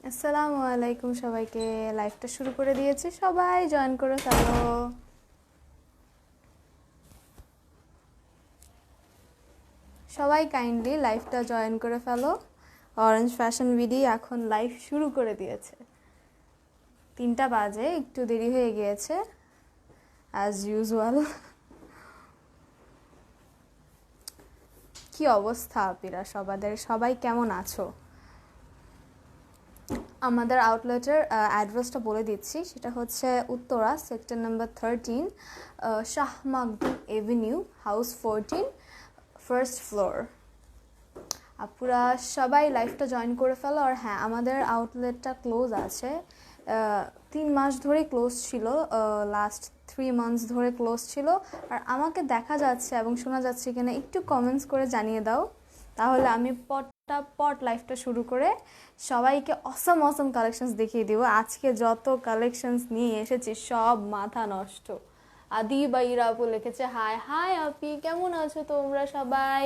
আসসালামু আলাইকুম সবাইকে। লাইভটা শুরু করে দিয়েছি, সবাই জয়েন করে ফেলো। সবাই কাইন্ডলি লাইভটা জয়েন করে ফেলো। অরেঞ্জ ফ্যাশন বিডি এখন লাইভ শুরু করে দিয়েছে। 3টা বাজে, একটু দেরি হয়ে গিয়েছে অ্যাজ ইউজুয়াল। কি অবস্থা আপিরা সবাই কেমন আছো? আমাদের আউটলেটের অ্যাড্রেসটা বলে দিচ্ছি, সেটা হচ্ছে Uttara sector number 13, Shah Makhdum Avenue, house 14, first floor. আপুরা সবাই লাইভটা জয়েন করে ফেলো। আর হ্যাঁ, আমাদের আউটলেটটা ক্লোজ আছে, 3 মাস ধরে ক্লোজ ছিল, লাস্ট 3 মান্থস ধরে ক্লোজ ছিল। আর আমাকে দেখা যাচ্ছে এবং শোনা যাচ্ছে কিনা একটু কমেন্টস করে জানিয়ে দাও, তাহলে আমি পট লাইফটা শুরু করে সবাইকে অসম কালেকশনস দেখিয়ে দিব। আজকে যত কালেকশনস নিয়ে এসেছি সব মাথা নষ্ট। আদি বা ইরা আপু লিখেছে হাই হাই আপি, কেমন আছো তোমরা সবাই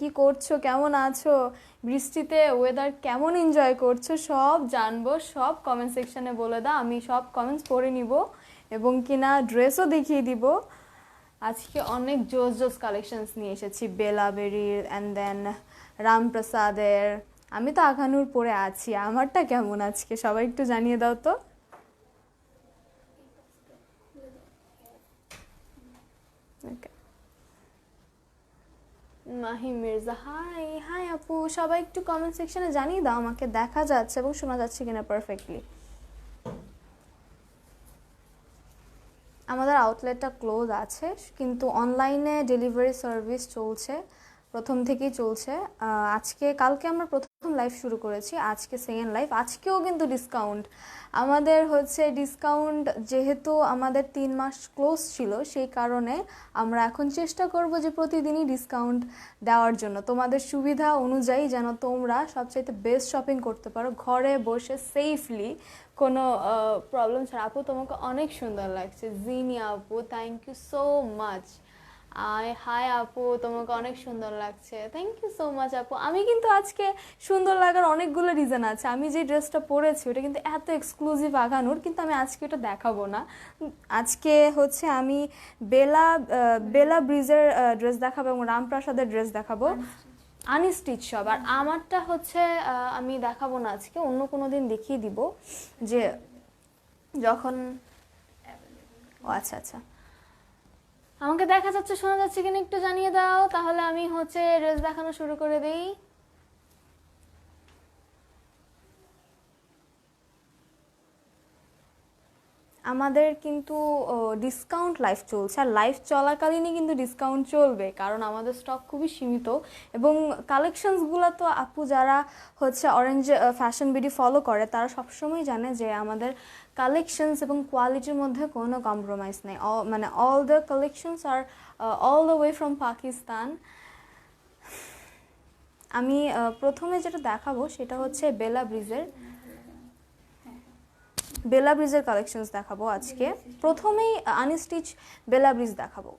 কি করছো, কেমন আছো, বৃষ্টিতে ওয়েদার কেমন এনজয় করছো, সব জানবো। সব কমেন্ট সেকশনে বলে দাও, আমি সব কমেন্টস পড়ে নিব এবং কিনা ড্রেসও দেখিয়ে দিব। আজকে অনেক জোস কালেকশনস নিয়ে এসেছি, বেলাবেরির অ্যান্ড দেন রামপ্রসাদের। আমি তো আখানুর পরে আছি, আমারটা কেমন আজকে সবাই একটু জানিয়ে দাও তো। মাহি মির্জা হাই হাই আপু, সবাই একটু কমেন্ট সেকশনে জানিয়ে দাও আমাকে দেখা যাচ্ছে এবং শোনা যাচ্ছে কিনা পারফেক্টলি। আমাদের আউটলেটটা ক্লোজ আছে, কিন্তু অনলাইনে ডেলিভারি সার্ভিস চলছে, প্রথম থেকেই চলছে। কালকে আমরা প্রথম লাইভ শুরু করেছি, আজকে সেকেন্ড লাইভ। আজকেও কিন্তু ডিসকাউন্ট আমাদের হচ্ছে, ডিসকাউন্ট যেহেতু আমাদের 3 মাস ক্লোজ ছিল, সেই কারণে আমরা এখন চেষ্টা করব যে প্রতিদিনই ডিসকাউন্ট দেওয়ার জন্য, তোমাদের সুবিধা অনুযায়ী যেন তোমরা সবচাইতে বেস্ট শপিং করতে পারো ঘরে বসে সেফলি, কোনো প্রবলেম ছাড়া। আপু তোমাকে অনেক সুন্দর লাগছে। জিনিয়া আপু, thank you so much. Hi আপু, তোমাকে অনেক সুন্দর লাগছে, থ্যাংক ইউ সো মাচ আপু। আমি কিন্তু আজকে সুন্দর লাগার অনেকগুলো রিজন আছে। আমি যে ড্রেসটা পরেছি ওটা কিন্তু এত এক্সক্লুসিভ আগানোর, কিন্তু আমি আজকে ওটা দেখাবো না। আজকে হচ্ছে আমি বেলা ব্রিজের ড্রেস দেখাবো এবং রামপ্রাসাদের ড্রেস দেখাবো, আনস্টিচ সব। আর আমারটা হচ্ছে আমি দেখাবো না আজকে, অন্য কোনো দিন দেখিয়ে দিব, যে যখন। ও আচ্ছা, আমাকে দেখা যাচ্ছে শোনা যাচ্ছে কিনা একটু জানিয়ে দাও, তাহলে আমি হচ্ছে ড্রেস দেখানো শুরু করে দিই। আমাদের কিন্তু ডিসকাউন্ট লাইভ চলছে, আর লাইভ চলাকালীনই কিন্তু ডিসকাউন্ট চলবে, কারণ আমাদের স্টক খুবই সীমিত। এবং কালেকশনসগুলো তো আপু যারা হচ্ছে অরেঞ্জ ফ্যাশন বিডি ফলো করে তারা সবসময় জানে যে আমাদের কালেকশনস এবং কোয়ালিটির মধ্যে কোনো কম্প্রোমাইজ নেই। মানে অল দ্য কালেকশনস আর all the way from Pakistan. আমি প্রথমে যেটা দেখাবো সেটা হচ্ছে বেলা ব্রিজের কালেকশনস দেখাবো আজকে। প্রথমেই আনস্টিচ বেলা ব্রিজ দেখাবো,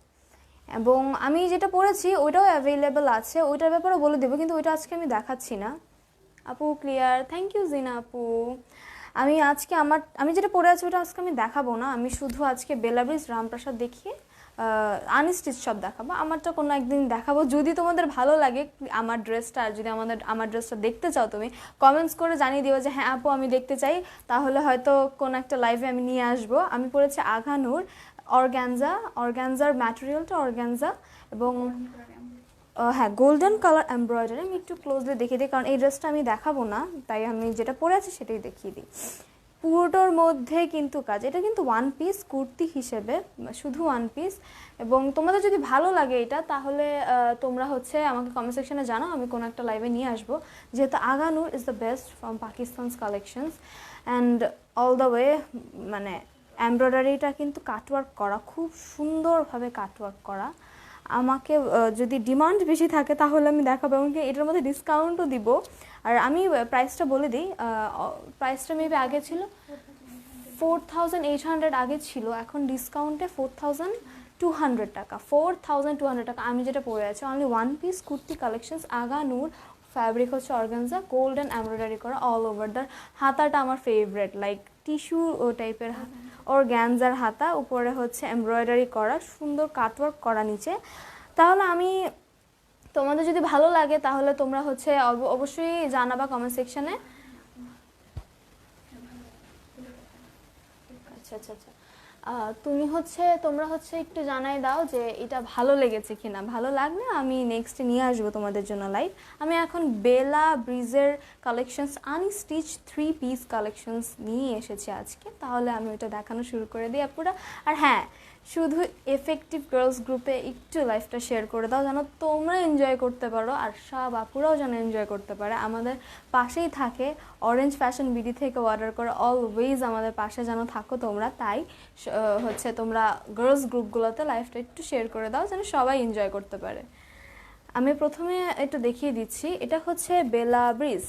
এবং আমি যেটা পরেছি ওইটাও অ্যাভেলেবেল আছে, ওইটার ব্যাপারেও বলে দেবো, কিন্তু ওইটা আজকে আমি দেখাচ্ছি না। আপু ক্লিয়ার, থ্যাংক ইউ জিনা আপু। আমি যেটা পরে আছি ওটা আজকে আমি দেখাবো না, আমি শুধু আজকে বেলা ব্রিজ রামপ্রাসাদ দেখিয়ে আনস্টিচ সব দেখাবো। আমারটা কোনো একদিন দেখাবো, যদি তোমাদের ভালো লাগে আমার ড্রেসটা, আর যদি আমার ড্রেসটা দেখতে চাও তুমি কমেন্টস করে জানিয়ে দিও যে হ্যাঁ আপু আমি দেখতে চাই, তাহলে হয়তো কোনো একটা লাইভে আমি নিয়ে আসবো। আমি পড়েছি আঘানুর অর্গ্যানজার ম্যাটেরিয়ালটা অর্গ্যানজা, এবং হ্যাঁ গোল্ডেন কালার এমব্রয়ডারি। আমি একটু ক্লোজলি দেখিয়ে দিই, কারণ এই ড্রেসটা আমি দেখাবো না, তাই আমি যেটা পরে আছি সেটাই দেখিয়ে দিই। পুরোটার মধ্যে কিন্তু কাজ, এটা কিন্তু ওয়ান পিস কুর্তি হিসেবে, শুধু ওয়ান পিস। এবং তোমাদের যদি ভালো লাগে এটা, তাহলে তোমরা হচ্ছে আমাকে কমেন্ট সেকশনে জানাও, আমি কোনো একটা লাইভে নিয়ে আসবো। যেহেতু Agha Noor is the best from Pakistan's collections and all the way, মানে এমব্রয়ডারিটা কিন্তু কাটওয়ার্ক করা, খুব সুন্দরভাবে কাটওয়ার্ক করা। আমাকে যদি ডিমান্ড বেশি থাকে তাহলে আমি দেখাবো, এমনকি এটার মধ্যে ডিসকাউন্টও দিব। আর আমি প্রাইসটা বলে দিই, প্রাইসটা মেবি আগে ছিল 4800, আগে ছিল, এখন ডিসকাউন্টে 4200 টাকা। 4200 টাকা আমি যেটা পরে আছি, only one piece kurti collections Agha Noor fabric হচ্ছে অর্গানজা, গোল্ডেন এমব্রয়ডারি করা অল ওভার দ্য। হাতাটা আমার ফেভারেট, লাইক টিস্যু ও টাইপের অর্গানজার হাতা, উপরে হচ্ছে এমব্রয়ডারি করা, সুন্দর কাটওয়ার্ক করা নিচে। তাহলে আমি, তোমাদের যদি ভালো লাগে তাহলে তোমরা হচ্ছে অবশ্যই জানাবা কমেন্ট সেকশনে। আচ্ছা আচ্ছা আচ্ছা, তোমরা হচ্ছে একটু জানাই দাও যে এটা ভালো লেগেছে কিনা। ভালো লাগলে আমি নেক্সট নিয়ে আসবো তোমাদের জন্য লাইভ। আমি এখন বেলা ব্রিজের কালেকশনস, আনস্টিচ 3 পিস কালেকশনস নিয়ে এসেছি আজকে। তাহলে আমি ওটা দেখানো শুরু করে দিই আপুরা। আর হ্যাঁ, শুধু এফেক্টিভ গার্লস গ্রুপে একটু লাইফটা শেয়ার করে দাও, যেন তোমরা এনজয় করতে পারো আর সব আপুরাও যেন এনজয় করতে পারে। আমাদের পাশেই থাকে, অরেঞ্জ ফ্যাশন বিডি থেকে অর্ডার করে অলওয়েজ আমাদের পাশে যেন থাকো তোমরা। তাই হচ্ছে তোমরা গার্লস গ্রুপগুলোতে লাইফটা একটু শেয়ার করে দাও যেন সবাই এনজয় করতে পারে। আমি প্রথমে একটু দেখিয়ে দিচ্ছি, এটা হচ্ছে বেলা ব্রিজ।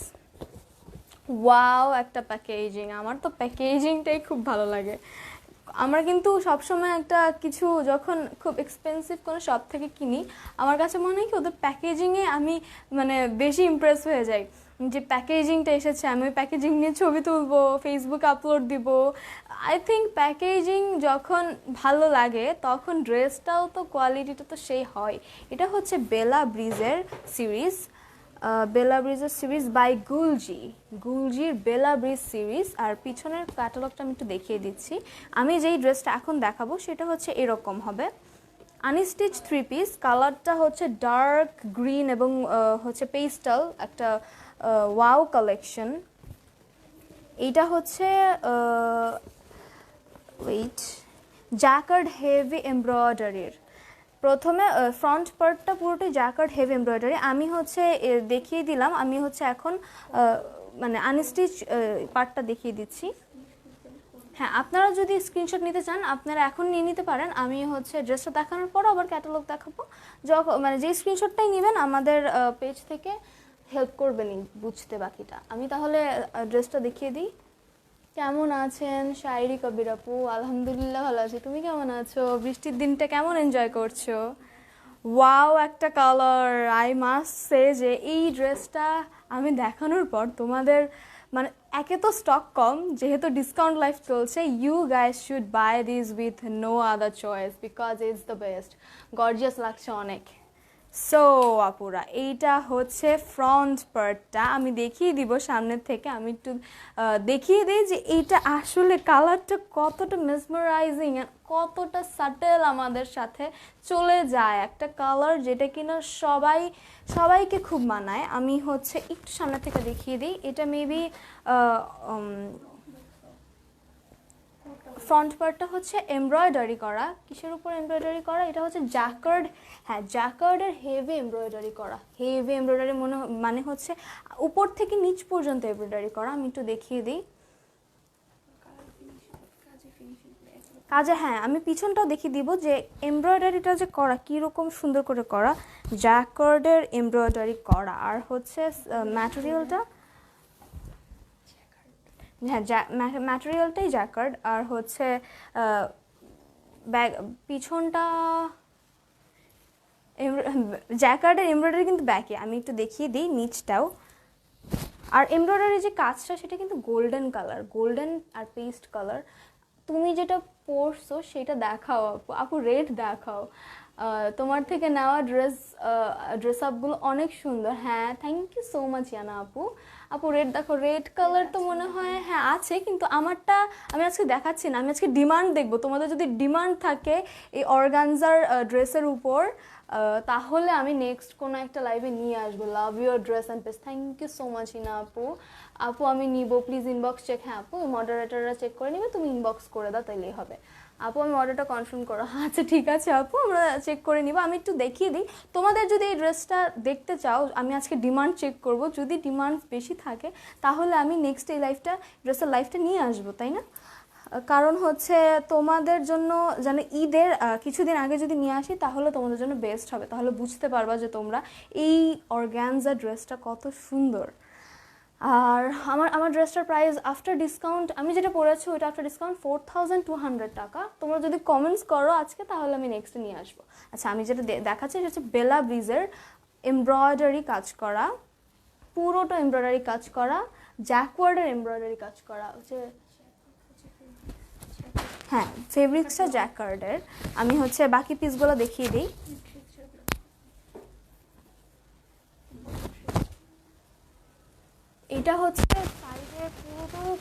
ওয়াও, একটা প্যাকেজিং, আমার তো প্যাকেজিংটাই খুব ভালো লাগে। আমরা কিন্তু সবসময় একটা কিছু যখন খুব এক্সপেন্সিভ কোনো শপ থেকে কিনি, আমার কাছে মনে হয় কি ওদের প্যাকেজিংয়ে আমি মানে বেশি ইমপ্রেস হয়ে যাই, যে প্যাকেজিংটা এসেছে, আমি ওই প্যাকেজিং নিয়ে ছবি তুলবো, ফেসবুকে আপলোড দিব। আই থিঙ্ক প্যাকেজিং যখন ভালো লাগে তখন ড্রেসটাও তো, কোয়ালিটিটা তো সেই হয়। এটা হচ্ছে বেলা ব্রিজের সিরিজ, বেলা ব্রিজের সিরিজ বাই গুলজির বেলা ব্রিজ সিরিজ। আর পিছনের ক্যাটালগটা আমি একটু দেখিয়ে দিচ্ছি। আমি যেই ড্রেসটা এখন দেখাবো সেটা হচ্ছে এরকম হবে, আনস্টিচ 3 পিস। কালারটা হচ্ছে ডার্ক গ্রিন এবং হচ্ছে পেস্টাল, একটা ওয়াও কালেকশন। এইটা হচ্ছে ওয়েট, জ্যাকার্ড হেভি এমব্রয়ডারির। প্রথমে ফ্রন্ট পার্টটা পুরোটাই জ্যাকার্ড হেভি এমব্রয়ডারি। আমি হচ্ছে দেখিয়ে দিলাম, আমি হচ্ছে এখন মানে আনস্টিচ পার্টটা দেখিয়ে দিচ্ছি। হ্যাঁ, আপনারা যদি স্ক্রিনশট নিতে চান আপনারা এখন নিয়ে নিতে পারেন। আমি হচ্ছে ড্রেসটা দেখানোর পর আবার ক্যাটালগ দেখাবো। যখন মানে যে স্ক্রিনশটটাই নেবেন আমাদের পেজ থেকে হেল্প করবেনই বুঝতে বাকিটা। আমি তাহলে ড্রেসটা দেখিয়ে দিই। কেমন আছেন শায়রি কবির আপু? আলহামদুলিল্লাহ ভালো আছি, তুমি কেমন আছো? বৃষ্টির দিনটা কেমন এনজয় করছো? ওয়াও, একটা কালার। আই মাস্ট সে যে এই ড্রেসটা আমি দেখানোর পর তোমাদের মানে, একে তো স্টক কম, যেহেতু ডিসকাউন্ট লাইফ চলছে, you guys should buy this with no other choice because it's the best. Gorgeous লাগছে অনেক। সো আপুরা, এইটা হচ্ছে ফ্রন্ট পার্টটা, আমি দেখিয়ে দিব সামনের থেকে। আমি একটু দেখিয়ে দিই যে এইটা আসলে কালারটা কতটা মেসমারাইজিং, কতটা সাটেল আমাদের সাথে চলে যায়। একটা কালার যেটা কিনা সবাইকে খুব মানায়। আমি হচ্ছে একটু সামনে থেকে দেখিয়ে দিই। এটা মেবি ফ্রন্ট পার্টটা হচ্ছে এমব্রয়ডারি করা। কিসের উপর এমব্রয়ডারি করা? এটা হচ্ছে জ্যাকার্ড। হ্যাঁ, জ্যাকার্ডের হেভি এমব্রয়ডারি করা। হেভি এমব্রয়ডারি মানে হচ্ছে উপর থেকে নিচ পর্যন্ত এমব্রয়ডারি করা। আমি একটু দেখিয়ে দিই কাজে। হ্যাঁ, আমি পিছনটাও দেখিয়ে দিব যে এমব্রয়ডারিটা যে করা কীরকম সুন্দর করে করা, জ্যাকার্ডের এমব্রয়ডারি করা। আর হচ্ছে ম্যাটেরিয়ালটা, হ্যাঁ ম্যাটেরিয়ালটাই জ্যাকার্ড। আর হচ্ছে ব্যাগ, পিছনটা জ্যাকার্ডের এমব্রয়ডারি কিন্তু ব্যাকে। আমি একটু দেখিয়ে দিই নিচটাও। আর এমব্রয়ডারি যে কাজটা সেটা কিন্তু গোল্ডেন কালার, গোল্ডেন আর পেস্ট কালার। তুমি যেটা পরছো সেটা দেখাও আপু, আপু রেড দেখাও। তোমার থেকে নেওয়া ড্রেস আপগুলো অনেক সুন্দর। হ্যাঁ, thank you so much Yana আপু। আপু রেড দেখো, রেড কালার তো মনে হয় হ্যাঁ আছে, কিন্তু আমারটা আমি আজকে দেখাচ্ছি না। আমি আজকে ডিমান্ড দেখবো, তোমাদের যদি ডিমান্ড থাকে এই অর্গানজার ড্রেসের উপর, তাহলে আমি নেক্সট কোনো একটা লাইভে নিয়ে আসবো। Love your dress and pace. Thank you so much Ina আপু। আপু আমি নিব, প্লিজ ইনবক্স চেক। হ্যাঁ আপু, মডারেটাররা চেক করে নিবে, তুমি ইনবক্স করে দাও তাইলেই হবে। আপু আমি অর্ডারটা কনফার্ম করো। আচ্ছা ঠিক আছে আপু, আমরা চেক করে নিব। আমি একটু দেখিয়ে দিই, তোমাদের যদি এই ড্রেসটা দেখতে চাও আমি আজকে ডিমান্ড চেক করব। যদি ডিমান্ড বেশি থাকে তাহলে আমি নেক্সট এই ড্রেসের লাইফটা নিয়ে আসবো, তাই না? কারণ হচ্ছে তোমাদের জন্য যেন ঈদের কিছুদিন আগে যদি নিয়ে আসি তাহলে তোমাদের জন্য বেস্ট হবে। তাহলে বুঝতে পারবা যে তোমরা এই অর্গানজা ড্রেসটা কত সুন্দর। আর আমার ড্রেসটার প্রাইস আফটার ডিসকাউন্ট, আমি যেটা পরেছি ওইটা আফটার ডিসকাউন্ট 4200 টাকা। তোমরা যদি কমেন্টস করো আজকে তাহলে আমি নেক্সটে নিয়ে আসবো। আচ্ছা, আমি যেটা দেখাচ্ছি সেটা হচ্ছে বেলা ব্রিজের এমব্রয়ডারি কাজ করা। পুরোটা এমব্রয়ডারি কাজ করা, জ্যাকওয়ার্ডের এমব্রয়ডারি কাজ করা হচ্ছে। হ্যাঁ, ফেব্রিক্সটা জ্যাকওয়ার্ডের। আমি হচ্ছে বাকি পিসগুলো দেখিয়ে দিই। এটা হচ্ছে সাইডে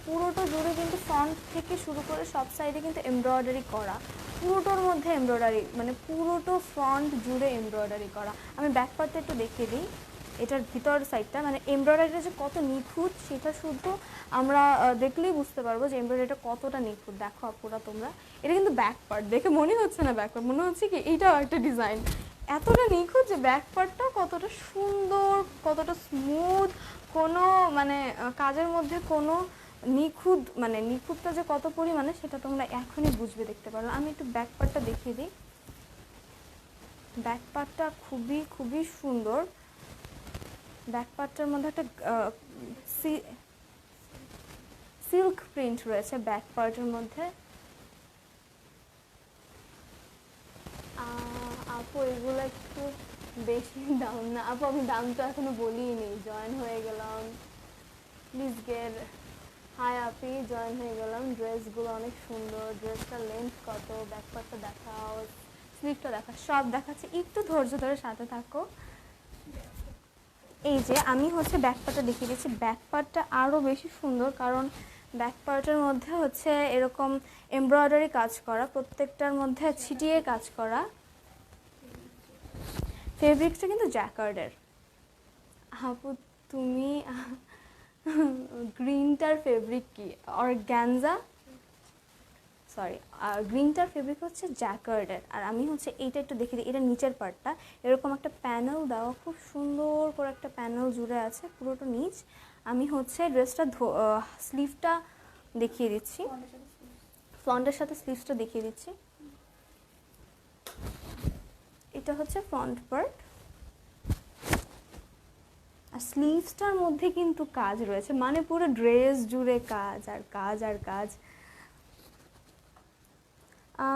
পুরোটা জুড়ে কিন্তু ফ্রন্ট থেকে শুরু করে সব সাইডে কিন্তু এমব্রয়ডারি করা, পুরোটার মধ্যে এমব্রয়ডারি, মানে পুরোটো ফ্রন্ট জুড়ে এমব্রয়ডারি করা। আমি ব্যাক পার্টটা একটু দেখিয়ে দিই। এটার ভিতর সাইডটা মানে এমব্রয়ডারিটা যে কত নিখুঁত সেটা শুধু আমরা দেখলেই বুঝতে পারবো যে এমব্রয়ডারিটা কতটা নিখুঁত। দেখো আপুরা তোমরা, এটা কিন্তু ব্যাক পার্ট, দেখে মনে হচ্ছে না ব্যাক পার্ট, মনে হচ্ছে কি এইটাও একটা ডিজাইন। এতটা নিখুঁত যে ব্যাক পার্টটা কতটা সুন্দর, কতটা স্মুথ, কোনো মানে কাজের মধ্যে কোনো নিখুঁতটা যে কত পরিমাণে সেটা তোমরা এখনই বুঝবে, দেখতে পারো। আমি একটু ব্যাক পার্টটা দেখিয়ে দিই। ব্যাক পার্টটা খুবই খুবই সুন্দর। ব্যাক পার্টটার মধ্যে একটা সিল্ক প্রিন্ট রয়েছে ব্যাক পার্টের মধ্যে। আপু এগুলো একটু বেশি দাম না আপু? আমি দাম তো এখনো বলিনি, জয়েন হয়ে গেলাম। Please get high Api, join হয়ে গেলাম। ড্রেসগুলো অনেক সুন্দর। ড্রেসটার লেন্থ কত, ব্যাক পার্টটা দেখাও, স্লিভটা দেখা, সব দেখাচ্ছে। একটু ধৈর্য ধরে সাথে থাকো। এই যে আমি হচ্ছে ব্যাক পার্টটা দেখিয়ে দিচ্ছি। ব্যাক পার্টটা আরও বেশি সুন্দর, কারণ ব্যাক পার্টের মধ্যে হচ্ছে এরকম এমব্রয়ডারি কাজ করা, প্রত্যেকটার মধ্যে ছিটিয়ে কাজ করা। ফেব্রিক্সটা কিন্তু জ্যাকার্ডের। আপু তুমি গ্রিনটার ফেব্রিক কি? অর্গানজা, সরি, গ্রিনটার ফেব্রিক হচ্ছে জ্যাকার্ডের। আর আমি হচ্ছে এইটা একটু দেখিয়ে দিই। এটা নিচের পার্টটা এরকম একটা প্যানেল দেওয়া, খুব সুন্দর করে একটা প্যানেল জুড়ে আছে পুরোটা নিচ। আমি হচ্ছে ড্রেসটা স্লিভটা দেখিয়ে দিচ্ছি, ফ্রন্টের সাথে স্লিভসটা দেখিয়ে দিচ্ছি। এটা হচ্ছে ফ্রন্ট পার্ট, আর স্লিভসটার মধ্যে কিন্তু কাজ রয়েছে, মানে পুরো ড্রেস জুড়ে কাজ আর কাজ আর কাজ।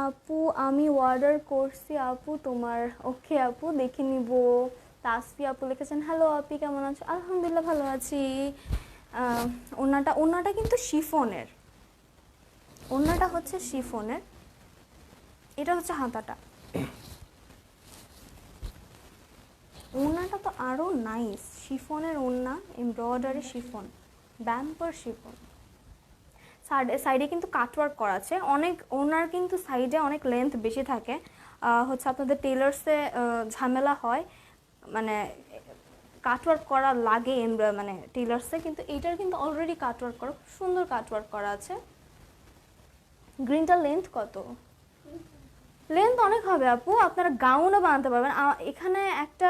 আপু আমি অর্ডার করছি আপু তোমার। ওকে আপু, দেখে নিব। তাসফি আপু লিখেছেন, হ্যালো আপি কেমন আছো? আলহামদুলিল্লাহ ভালো আছি। ওড়নাটা কিন্তু শিফনের, ওড়নাটা হচ্ছে শিফনের। এটা হচ্ছে হাতাটা। ওড়নাটা তো আরও নাইস, শিফনের ওড়না, এমব্রয়ডারি শিফন, ব্যাম্পার শিফন। সাইডে কিন্তু কাটওয়ার্ক করা আছে অনেক। ওনার কিন্তু সাইডে অনেক লেন্থ বেশি থাকে, হচ্ছে আপনাদের টেলার্সে ঝামেলা হয়, মানে কাটওয়ার্ক করা লাগে মানে টেলার্সে, কিন্তু এইটার কিন্তু অলরেডি কাটওয়ার্ক করা, খুব সুন্দর কাটওয়ার্ক করা আছে। গ্রিনটার লেন্থ কত? লেন্থ অনেক হবে আপু, আপনারা গাউনও বানাতে পারবেন। এখানে একটা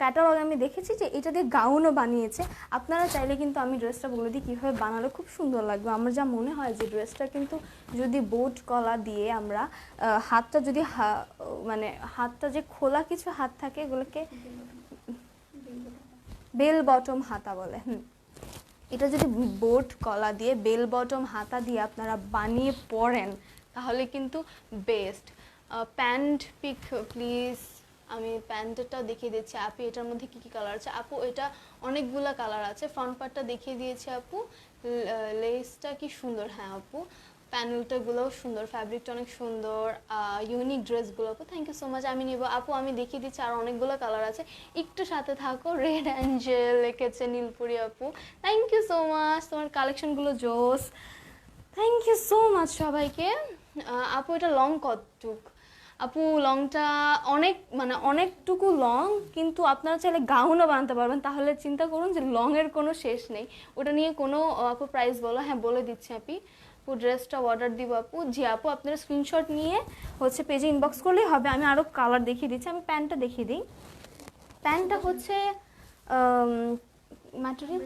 ক্যাটালগ আমি দেখেছি যে এটা দিয়ে গাউনও বানিয়েছে। আপনারা চাইলে কিন্তু, আমি ড্রেসটা বলে দিই কীভাবে বানালে খুব সুন্দর লাগবে। আমার যা মনে হয় যে ড্রেসটা কিন্তু যদি বোট গলা দিয়ে আমরা হাতটা যদি মানে হাতটা যে খোলা কিছু হাত থাকে এগুলোকে বেল বটম হাতা বলে। এটা যদি বোট গলা দিয়ে বেল বটম হাতা দিয়ে আপনারা বানিয়ে পরেন তাহলে কিন্তু বেস্ট। প্যান্ট পিক প্লিজ, আমি প্যান্টটা দেখিয়ে দিচ্ছি। আপু এটার মধ্যে কী কী কালার আছে? আপু এটা অনেকগুলো কালার আছে। ফ্রন্ট পার্টটা দেখিয়ে দিয়েছি আপু, লেসটা কি সুন্দর। হ্যাঁ আপু, প্যানেলটাগুলোও সুন্দর, ফ্যাব্রিকটা অনেক সুন্দর, ইউনিক ড্রেসগুলো। আপু থ্যাংক ইউ সো মাচ, আমি নিব। আপু আমি দেখিয়ে দিচ্ছি আর অনেকগুলো কালার আছে, একটু সাথে থাকো। রেড অ্যাঞ্জেল লিখেছে নীলপুরি আপু, থ্যাংক ইউ সো মাচ, তোমার কালেকশনগুলো জোস, থ্যাংক ইউ সো মাচ সবাইকে। আপু এটা লং কতটুক? আপু লংটা অনেকটুকু লং, কিন্তু আপনারা চাইলে গাউনও বানাতে পারবেন। তাহলে চিন্তা করুন যে লংয়ের কোনো শেষ নেই। ওটা নিয়ে কোনো আপু প্রাইস বলো? হ্যাঁ বলে দিচ্ছি আপু। ড্রেসটা অর্ডার দিব আপু। জি আপু, আপনারা স্ক্রিনশট নিয়ে হচ্ছে পেজে ইনবক্স করলেই হবে। আমি আরও কালার দেখিয়ে দিচ্ছি। আমি প্যান্টটা দেখিয়ে দিই। প্যান্টটা হচ্ছে ম্যাটেরিয়াল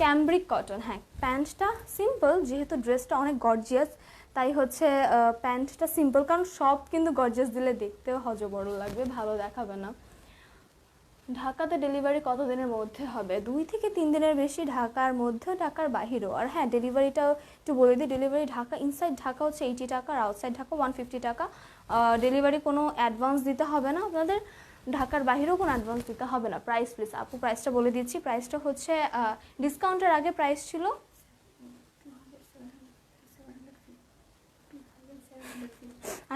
ক্যামব্রিক কটন। হ্যাঁ, প্যান্টটা সিম্পল, যেহেতু ড্রেসটা অনেক গর্জিয়াস তাই হচ্ছে প্যান্টটা সিম্পল, কারণ সব কিন্তু গর্জিয়াস দিলে দেখতেও হজবড় লাগবে, ভালো দেখাবে না। ঢাকাতে ডেলিভারি কত দিনের মধ্যে হবে? 2 থেকে 3 দিনের বেশি, ঢাকার মধ্যে, ঢাকার বাহিরেও। আর হ্যাঁ, ডেলিভারিটাও একটু বলে দিই। ডেলিভারি ঢাকা, ইনসাইড ঢাকা হচ্ছে 80 টাকা, আর আউটসাইড ঢাকা 150 টাকা। ডেলিভারি কোনো অ্যাডভান্স দিতে হবে না আপনাদের। ঢাকার বাইরেও কোনো অ্যাডভান্স দিতে হবে না। প্রাইস প্লিজ আপু, প্রাইসটা বলে দিচ্ছি। প্রাইসটা হচ্ছে ডিসকাউন্টের আগে প্রাইস ছিল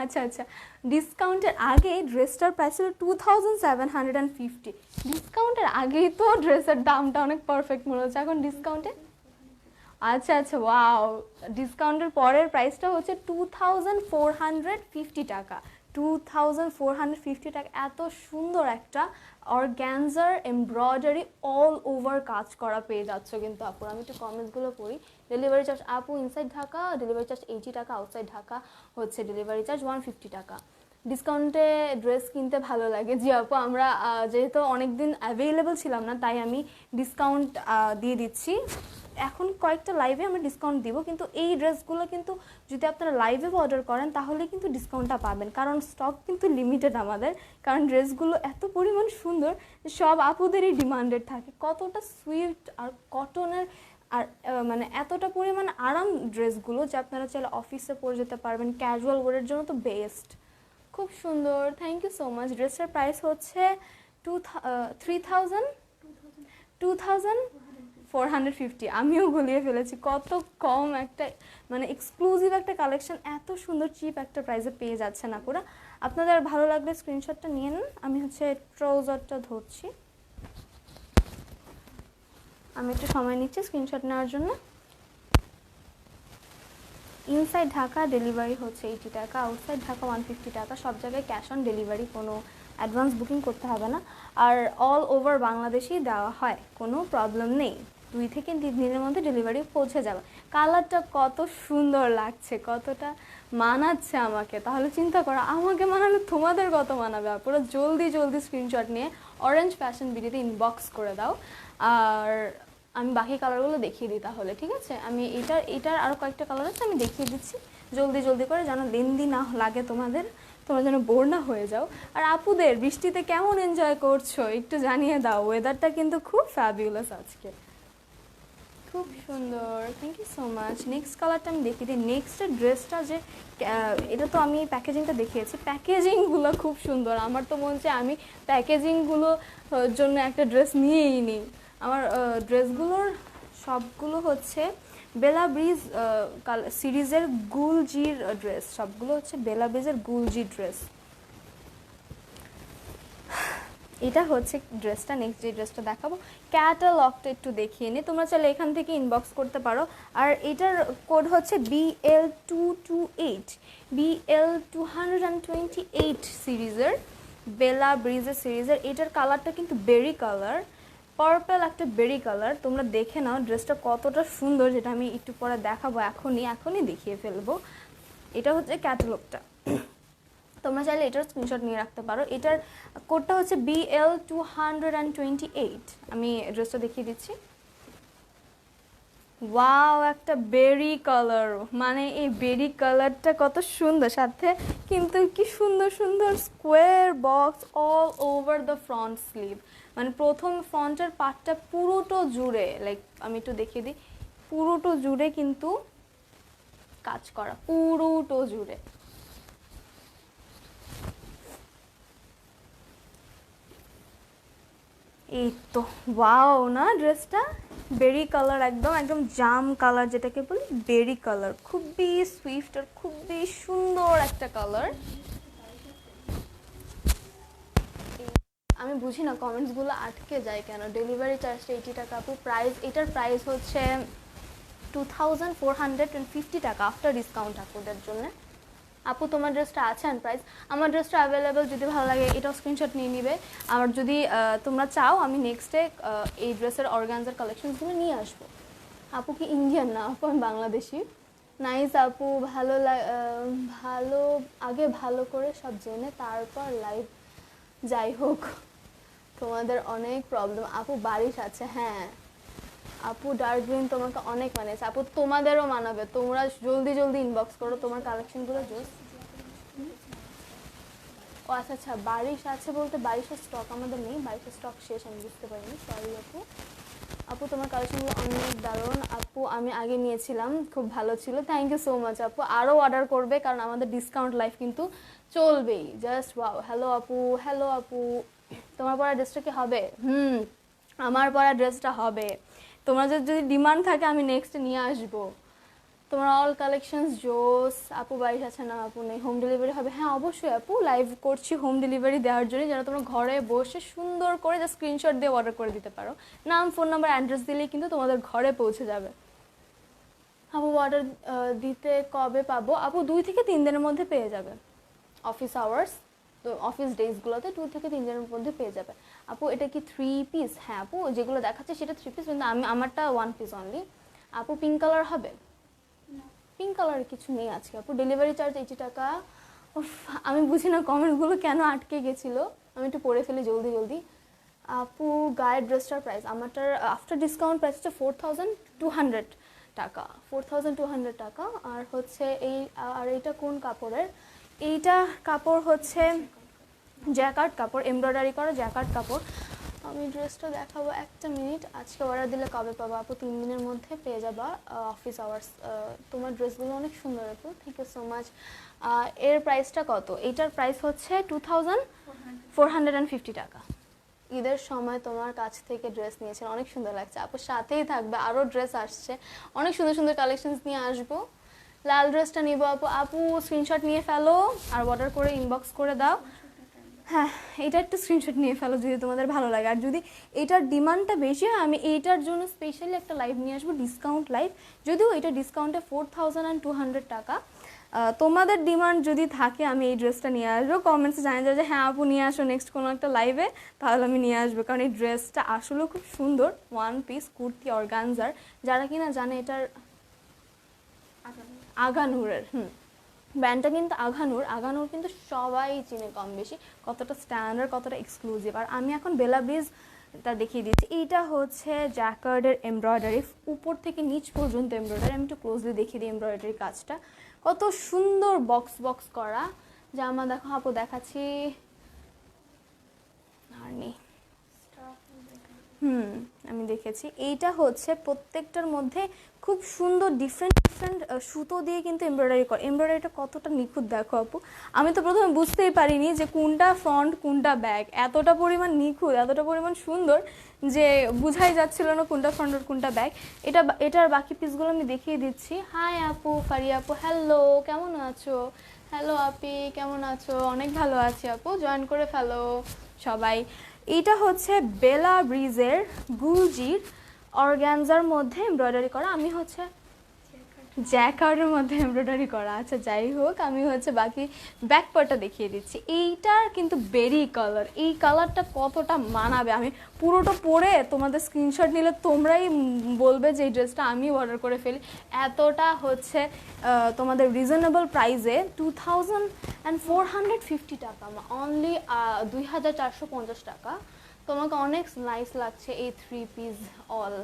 আচ্ছা আচ্ছা, ডিসকাউন্টের আগে ড্রেসটার প্রাইস ছিল 2750। ডিসকাউন্টের আগেই তো ড্রেসের দামটা অনেক পারফেক্ট মনে হচ্ছে, এখন ডিসকাউন্টে আচ্ছা আচ্ছা ওয়াও, ডিসকাউন্টের পরের প্রাইসটা হচ্ছে 2450 টাকা। 2450 টাকা। এত সুন্দর একটা অর্গ্যানজার এমব্রয়ডারি অল ওভার কাজ করা পেয়ে যাচ্ছ কিন্তু আপুর। আমি একটু কমেন্টসগুলো পড়ি। ডেলিভারি চার্জ আপু ইনসাইড ঢাকা ডেলিভারি চার্জ 80 টাকা, আউটসাইড ঢাকা হচ্ছে ডেলিভারি চার্জ 150 টাকা। ডিসকাউন্টে ড্রেস কিনতে ভালো লাগে। জি আপু, আমরা যেহেতু অনেক দিন অ্যাভেলেবল ছিলাম না, তাই আমি ডিসকাউন্ট দিয়ে দিচ্ছি। এখন কয়েকটা লাইভে আমরা ডিসকাউন্ট দিব, কিন্তু এই ড্রেসগুলো কিন্তু যদি আপনারা লাইভে অর্ডার করেন তাহলে কিন্তু ডিসকাউন্টটা পাবেন, কারণ স্টক কিন্তু লিমিটেড আমাদের। কারণ ড্রেসগুলো এত পরিমাণ সুন্দর, সব আপুদেরই ডিমান্ডেড থাকে। কতটা সুইফট আর কটনের, আর মানে এতটা পরিমাণ আরাম ড্রেসগুলো যে আপনারা চাইলে অফিসে পরে যেতে পারবেন, ক্যাজুয়াল ওয়ারের জন্য তো বেস্ট। খুব সুন্দর, থ্যাংক ইউ সো মাচ। ড্রেসের প্রাইস হচ্ছে 2450। আমিও গুলিয়ে ফেলেছি, কত কম একটা মানে এক্সক্লুসিভ একটা কালেকশন এত সুন্দর চিপ একটা প্রাইসে পেয়ে যাচ্ছে না পুরো। আপনাদের ভালো লাগলে স্ক্রিনশটটা নিয়ে নেন। আমি হচ্ছে ট্রাউজারটা ধরছি, আমি একটু সময় নিচ্ছি স্ক্রিনশট নেওয়ার জন্য। ইনসাইড ঢাকা ডেলিভারি হচ্ছে 80 টাকা, আউটসাইড ঢাকা 150 টাকা। সব জায়গায় ক্যাশ অন ডেলিভারি, কোনো অ্যাডভান্স বুকিং করতে হবে না। আর অল ওভার বাংলাদেশেই দেওয়া হয়, কোনো প্রবলেম নেই। 2 থেকে 3 দিনের মধ্যে ডেলিভারি পৌঁছে যাবে। কালারটা কত সুন্দর লাগছে, কতটা মানাচ্ছে আমাকে, তাহলে চিন্তা করো আমাকে মানালে তোমাদের কত মানাবে। পুরো জলদি জলদি স্ক্রিনশট নিয়ে অরেঞ্জ ফ্যাশন বিডিতে ইনবক্স করে দাও। আর আমি বাকি কালারগুলো দেখিয়ে দিই তাহলে, ঠিক আছে? আমি এটার আরও কয়েকটা কালার আছে, আমি দেখিয়ে দিচ্ছি জলদি জলদি করে, যেন লেন্দি না লাগে তোমাদের, তোমরা যেন বোর না হয়ে যাও। আর আপুদের বৃষ্টিতে কেমন এনজয় করছো একটু জানিয়ে দাও। ওয়েদারটা কিন্তু খুব ফ্যাবিউলাস আজকে, খুব সুন্দর। Thank you so much. Next কালারটা আমি দেখিয়ে দিই। নেক্সটের ড্রেসটা যে এটা তো আমি প্যাকেজিংটা দেখিয়েছি, প্যাকেজিংগুলো খুব সুন্দর। আমার তো মনে হচ্ছে আমি প্যাকেজিংগুলো জন্য একটা ড্রেস নিয়েই নিই। আমার ড্রেসগুলোর সবগুলো হচ্ছে বেলা ব্রিজ সিরিজের গুলজির ড্রেস, সবগুলো হচ্ছে বেলা ব্রিজের গুলজি ড্রেস। এটা হচ্ছে ড্রেসটা। নেক্সট যে ড্রেসটা দেখাবো, ক্যাটালগটা একটু দেখিয়ে নিই, তোমরা চাইলে এখান থেকে ইনবক্স করতে পারো। আর এটার কোড হচ্ছে BL228, BL228 সিরিজের, বেলা ব্রিজের সিরিজের। এটার কালারটা কিন্তু বেরি কালার, পার্পল একটা বেরি কালার। তোমরা দেখে নাও ড্রেসটা কতটা সুন্দর, যেটা আমি একটু পরে দেখাবো, এখনই দেখিয়ে ফেলবো। এটা হচ্ছে ক্যাটালগটা, তোমরা চাইলে এটার স্ক্রিনশট নিয়ে রাখতে পারো। এটার কোডটা হচ্ছে BL228। আমি ড্রেসটা দেখিয়ে দিচ্ছি। ওয়াও, একটা বেরি কালার, মানে এই বেরি কালারটা কত সুন্দর, সাথে কিন্তু কি সুন্দর সুন্দর square box all over the front sleeve. মানে প্রথম ফ্রন্টের পার্টটা পুরোটো জুড়ে, লাইক আমি একটু দেখিয়ে দিই, পুরোটো জুড়ে কিন্তু কাজ করা, পুরোটো জুড়ে। এই তো ওয়াও না, ড্রেসটা বেরি কালার, একদম একদম জাম কালার যেটাকে বলি, বেরি কালার, খুবই সুইফট আর খুবই সুন্দর একটা কালার। আমি বুঝি না কমেন্টসগুলো আটকে যায় কেন। ডেলিভারি চার্জটা 80 টাকা আপু, প্রাইস এটার প্রাইস হচ্ছে 2450 টাকা আফটার ডিসকাউন্ট আপুদের জন্য। আপু তোমার ড্রেসটা আছে অ্যান্ড প্রাইস? আমার ড্রেসটা অ্যাভেলেবেল, যদি ভালো লাগে এটাও স্ক্রিনশট নিয়ে নিবে। আর যদি তোমরা চাও আমি নেক্সটে এই ড্রেসের অর্গানজার কালেকশনসগুলো নিয়ে আসবো। আপু কি ইন্ডিয়ান? না আপু, আমি বাংলাদেশি। নাইস আপু, ভালো আগে ভালো করে সব জেনে তারপর লাইভ। যাই হোক, তোমাদের অনেক প্রবলেম আপু। বারিশ আছে, হ্যাঁ আপু, ডার্ক গ্রিন তোমাকে অনেক মানেছে আপু, তোমাদেরও মানাবে। তোমরা জলদি জলদি ইনবক্স করো তোমার কালেকশনগুলো। ও আচ্ছা আচ্ছা, বারিশ আছে বলতে বারিশের স্টক আমাদের নেই, বারিশের স্টক শেষ, আমি বুঝতে পারিনি, সরি আপু। আপু তোমার কালেকশনগুলো অনেক দারুণ আপু, আমি আগে নিয়েছিলাম, খুব ভালো ছিল। থ্যাংক ইউ সো মাচ আপু। আরও অর্ডার করবে কারণ আমাদের ডিসকাউন্ট লাইফ কিন্তু চলবেই। Just wow. হ্যালো আপু, হ্যালো আপু। তোমার পরা ড্রেসটা কি হবে? আমার পরা ড্রেসটা হবে। তোমাদের যদি ডিমান্ড থাকে আমি নেক্সট নিয়ে আসবো। তোমার অল কালেকশনস জোস। আপু বাড়ি আছে না? আপু নেই। হোম ডেলিভারি হবে? হ্যাঁ অবশ্যই আপু, লাইভ করছি হোম ডেলিভারি দেওয়ার জন্য, যেন তোমরা ঘরে বসে সুন্দর করে যা স্ক্রিনশট দিয়ে অর্ডার করে দিতে পারো। নাম, ফোন নাম্বার, অ্যাড্রেস দিলেই কিন্তু তোমাদের ঘরে পৌঁছে যাবে। আপু অর্ডার দিতে কবে পাবো? আপু 2 থেকে 3 দিনের মধ্যে পেয়ে যাবে। অফিস আওয়ার্স, তো অফিস ডেজগুলোতে 2 থেকে 3 দিনের মধ্যে পেয়ে যাবে। আপু এটা কি 3 পিস? হ্যাঁ আপু, যেগুলো দেখাচ্ছে সেটা 3 পিস, কিন্তু আমারটা 1 পিস অনলি। আপু পিঙ্ক কালার হবে? পিঙ্ক কালার কিছু নেই আজকে আপু। ডেলিভারি চার্জ 80 টাকা। আমি বুঝি না কমেন্টগুলো কেন আটকে গেছিলো, আমি একটু পড়ে ফেলি জলদি জলদি। আপু গায়ের ড্রেসটার প্রাইস আমারটার আফটার ডিসকাউন্ট প্রাইস হচ্ছে 4200 টাকা। 4200 টাকা। আর হচ্ছে এইটা কোন কাপড়ের? এইটা কাপড় হচ্ছে জ্যাকার্ড কাপড়, এমব্রয়ডারি করা জ্যাকার্ড কাপড়। আমি ড্রেসটা দেখাবো, একটা মিনিট। আজকে অর্ডার দিলে কবে পাবো? আপু 3 দিনের মধ্যে পেয়ে যাবা অফিস আওয়ার্স। তোমার ড্রেসগুলো অনেক সুন্দর আপু, থ্যাংক ইউ সো মাচ। এর প্রাইসটা কত? এইটার প্রাইস হচ্ছে 2450 টাকা। ঈদের সময় তোমার কাছ থেকে ড্রেস নিয়েছেন, অনেক সুন্দর লাগছে আপু। সাথেই থাকবে, আরও ড্রেস আসছে, অনেক সুন্দর সুন্দর কালেকশনস নিয়ে আসবো। লাল ড্রেসটা নিব আপু। আপু স্ক্রিনশট নিয়ে ফেলো আর অর্ডার করে ইনবক্স করে দাও। হ্যাঁ, এটা একটু স্ক্রিনশট নিয়ে ফেলো যদি তোমাদের ভালো লাগে। আর যদি এটার ডিমান্ডটা বেশি হয়, আমি এইটার জন্য স্পেশালি একটা লাইভ নিয়ে আসবো, ডিসকাউন্ট লাইভ। যদিও এটা ডিসকাউন্টে 4200 টাকা। তোমাদের ডিমান্ড যদি থাকে আমি এই ড্রেসটা নিয়ে আসবো। কমেন্টসে জানিয়ে যাবে যে হ্যাঁ আপু নিয়ে আসো নেক্সট কোনো একটা লাইভে, তাহলে আমি নিয়ে আসবো। কারণ এই ড্রেসটা আসলেও খুব সুন্দর, 1 পিস কুর্তি অর্গানজার। যারা কিনা জানে এটার আগানুরের, ব্র্যান্ডটা কিন্তু আগানুর কিন্তু সবাই চিনে কম বেশি, কতটা স্ট্যান্ডার্ড, কতটা এক্সক্লুসিভ। আর আমি এখন বেলা ব্রিজটা দেখিয়ে দিচ্ছি। এইটা হচ্ছে জ্যাকার্ডের এমব্রয়ডারি, উপর থেকে নিচ পর্যন্ত এমব্রয়ডারি। আমি একটু ক্লোজলি দেখিয়ে দিই এমব্রয়ডারির কাজটা, কত সুন্দর বক্স বক্স করা জামা। দেখো আপু দেখাচ্ছি, আর নেই। আমি দেখেছি। এইটা হচ্ছে প্রত্যেকটার মধ্যে খুব সুন্দর ডিফারেন্ট ডিফারেন্ট সুতো দিয়ে কিন্তু এমব্রয়ডারি করে। এমব্রয়ডারিটা কতটা নিখুঁত দেখো আপু। আমি তো প্রথমে বুঝতেই পারিনি যে কোনটা ফ্রন্ট কোনটা ব্যাক, এতটা পরিমাণ নিখুঁত, এতটা পরিমাণ সুন্দর যে বুঝাই যাচ্ছিল না কোনটা ফ্রন্ট আর কোনটা ব্যাক। এটার বাকি পিসগুলো আমি দেখিয়ে দিচ্ছি। হাই আপু, ফারিয়া আপু হ্যালো, কেমন আছো? হ্যালো আপি, কেমন আছো? অনেক ভালো আছি আপু, জয়েন করে ফেলো সবাই। এইটা হচ্ছে বেলা ব্রিজের গুলজির অর্গ্যানজার মধ্যে এমব্রয়ডারি করা। আমি হচ্ছে জ্যাকার্ডের মধ্যে এমব্রয়ডারি করা। আচ্ছা যাই হোক, আমি হচ্ছে বাকি ব্যাক পার্টটা দেখিয়ে দিচ্ছি। এইটার কিন্তু বেরি কালার, এই কালারটা কতটা মানাবে আমি পুরোটা পরে তোমাদের স্ক্রিনশট নিলে তোমরাই বলবে যে এই ড্রেসটা আমি অর্ডার করে ফেলি। এতটা হচ্ছে তোমাদের রিজনেবল প্রাইসে 2450 টাকা, অনলি 2450 টাকা। তোমাকে অনেক নাইস লাগছে এই 3 পিস অল।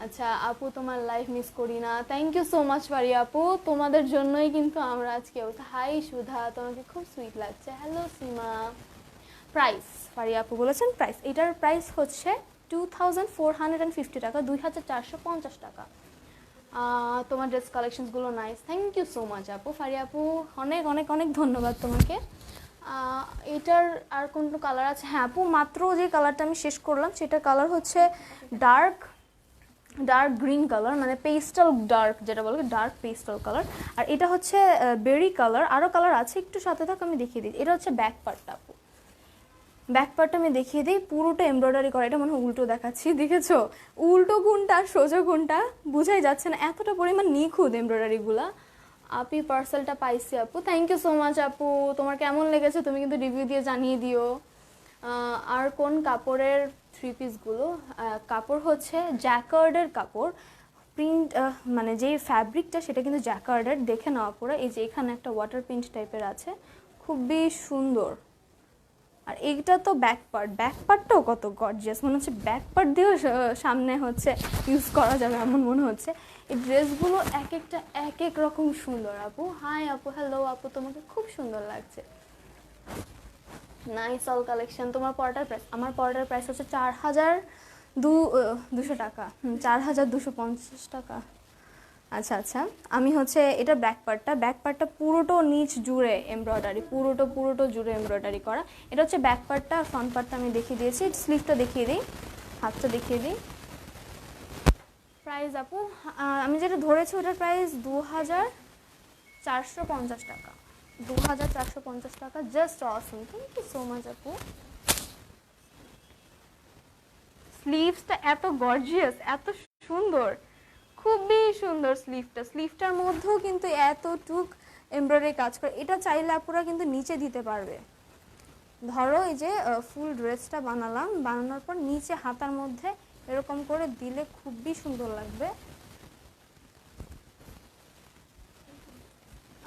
আচ্ছা আপু তোমার লাইভ মিস করি না, thank you so much Faria আপু, তোমাদের জন্যই কিন্তু আমরা আজকে। হাই সুধা, তোমাকে খুব সুইট লাগছে। হ্যালো সীমা। প্রাইস ফারিয়া আপু বলেছেন প্রাইস, এটার প্রাইস হচ্ছে 2450 টাকা, 2450 টাকা। তোমার ড্রেস কালেকশনসগুলো nice, thank you so much আপু। ফারিয়া আপু অনেক অনেক অনেক ধন্যবাদ তোমাকে। এটার আর কোনো কালার আছে? হ্যাঁ আপু, মাত্র যে কালারটা আমি শেষ করলাম সেটার কালার হচ্ছে ডার্ক গ্রিন কালার, মানে পেস্টাল ডার্ক যেটা বলে, ডার্ক পেস্টাল কালার। আর এটা হচ্ছে বেরি কালার। আরও কালার আছে, একটু সাথে থাক আমি দেখিয়ে দিই। এটা হচ্ছে ব্যাক পার্টটা আপু, ব্যাক পার্টটা আমি দেখিয়ে দিই। পুরোটা এমব্রয়ডারি করা। এটা মনে হয় উল্টো দেখাচ্ছি, দেখেছো? উল্টো কোনটা আর সোজা কোনটা বুঝাই যাচ্ছে না, এতটা পরিমাণ নিখুঁত এমব্রয়ডারিগুলা। আপি পার্সেলটা পাইছি আপু, থ্যাংক ইউ সো মাচ আপু। তোমার কেমন লেগেছে তুমি কিন্তু রিভিউ দিয়ে জানিয়ে দিও। আর কোন কাপড়ের 3 পিসগুলো? কাপড় হচ্ছে জ্যাকার্ডের কাপড়, প্রিন্ট মানে যে ফ্যাব্রিকটা সেটা কিন্তু জ্যাকার্ডের। দেখে নেওয়া পরে এই যে এখানে একটা ওয়াটার প্রিন্ট টাইপের আছে, খুবই সুন্দর। আর এইটা তো ব্যাক পার্টটাও কত গর্জিয়াস, মনে হচ্ছে ব্যাক পার্ট দিয়েও সামনে হচ্ছে ইউজ করা যাবে এমন মনে হচ্ছে। এই ড্রেসগুলো এক একটা এক এক রকম সুন্দর আপু। হাই আপু, হ্যালো আপু, তোমাকে খুব সুন্দর লাগছে। Nice all collection. তোমার পরাটার প্রাইস? আমার পরাটার প্রাইস হচ্ছে 4200 টাকা, 4250 টাকা। আচ্ছা আচ্ছা, আমি হচ্ছে এটা ব্যাক পার্টটা পুরোটো নিচ জুড়ে এমব্রয়ডারি, পুরোটো জুড়ে এমব্রয়ডারি করা। এটা হচ্ছে ব্যাক পার্টটা, আর ফ্রন্ট পার্টটা আমি দেখিয়ে দিয়েছি। স্লিভটা দেখিয়ে দিই, হাতটা দেখিয়ে দিই। প্রাইস আপু, আমি যেটা ধরেছি ওটার প্রাইস 2450 টাকা। 2450 টাকা, just awesome. Thank you so much আপু। স্লিভসটা এত গর্জিয়াস, এত সুন্দর, খুবই সুন্দর স্লিভটার মধ্যেও কিন্তু এতটুক এমব্রয়ডারি কাজ করে। এটা চাইলে আপুরা কিন্তু নিচে দিতে পারবে। ধরো এই যে ফুল ড্রেসটা বানানোর পর নিচে হাতার মধ্যে এরকম করে দিলে খুবই সুন্দর লাগবে।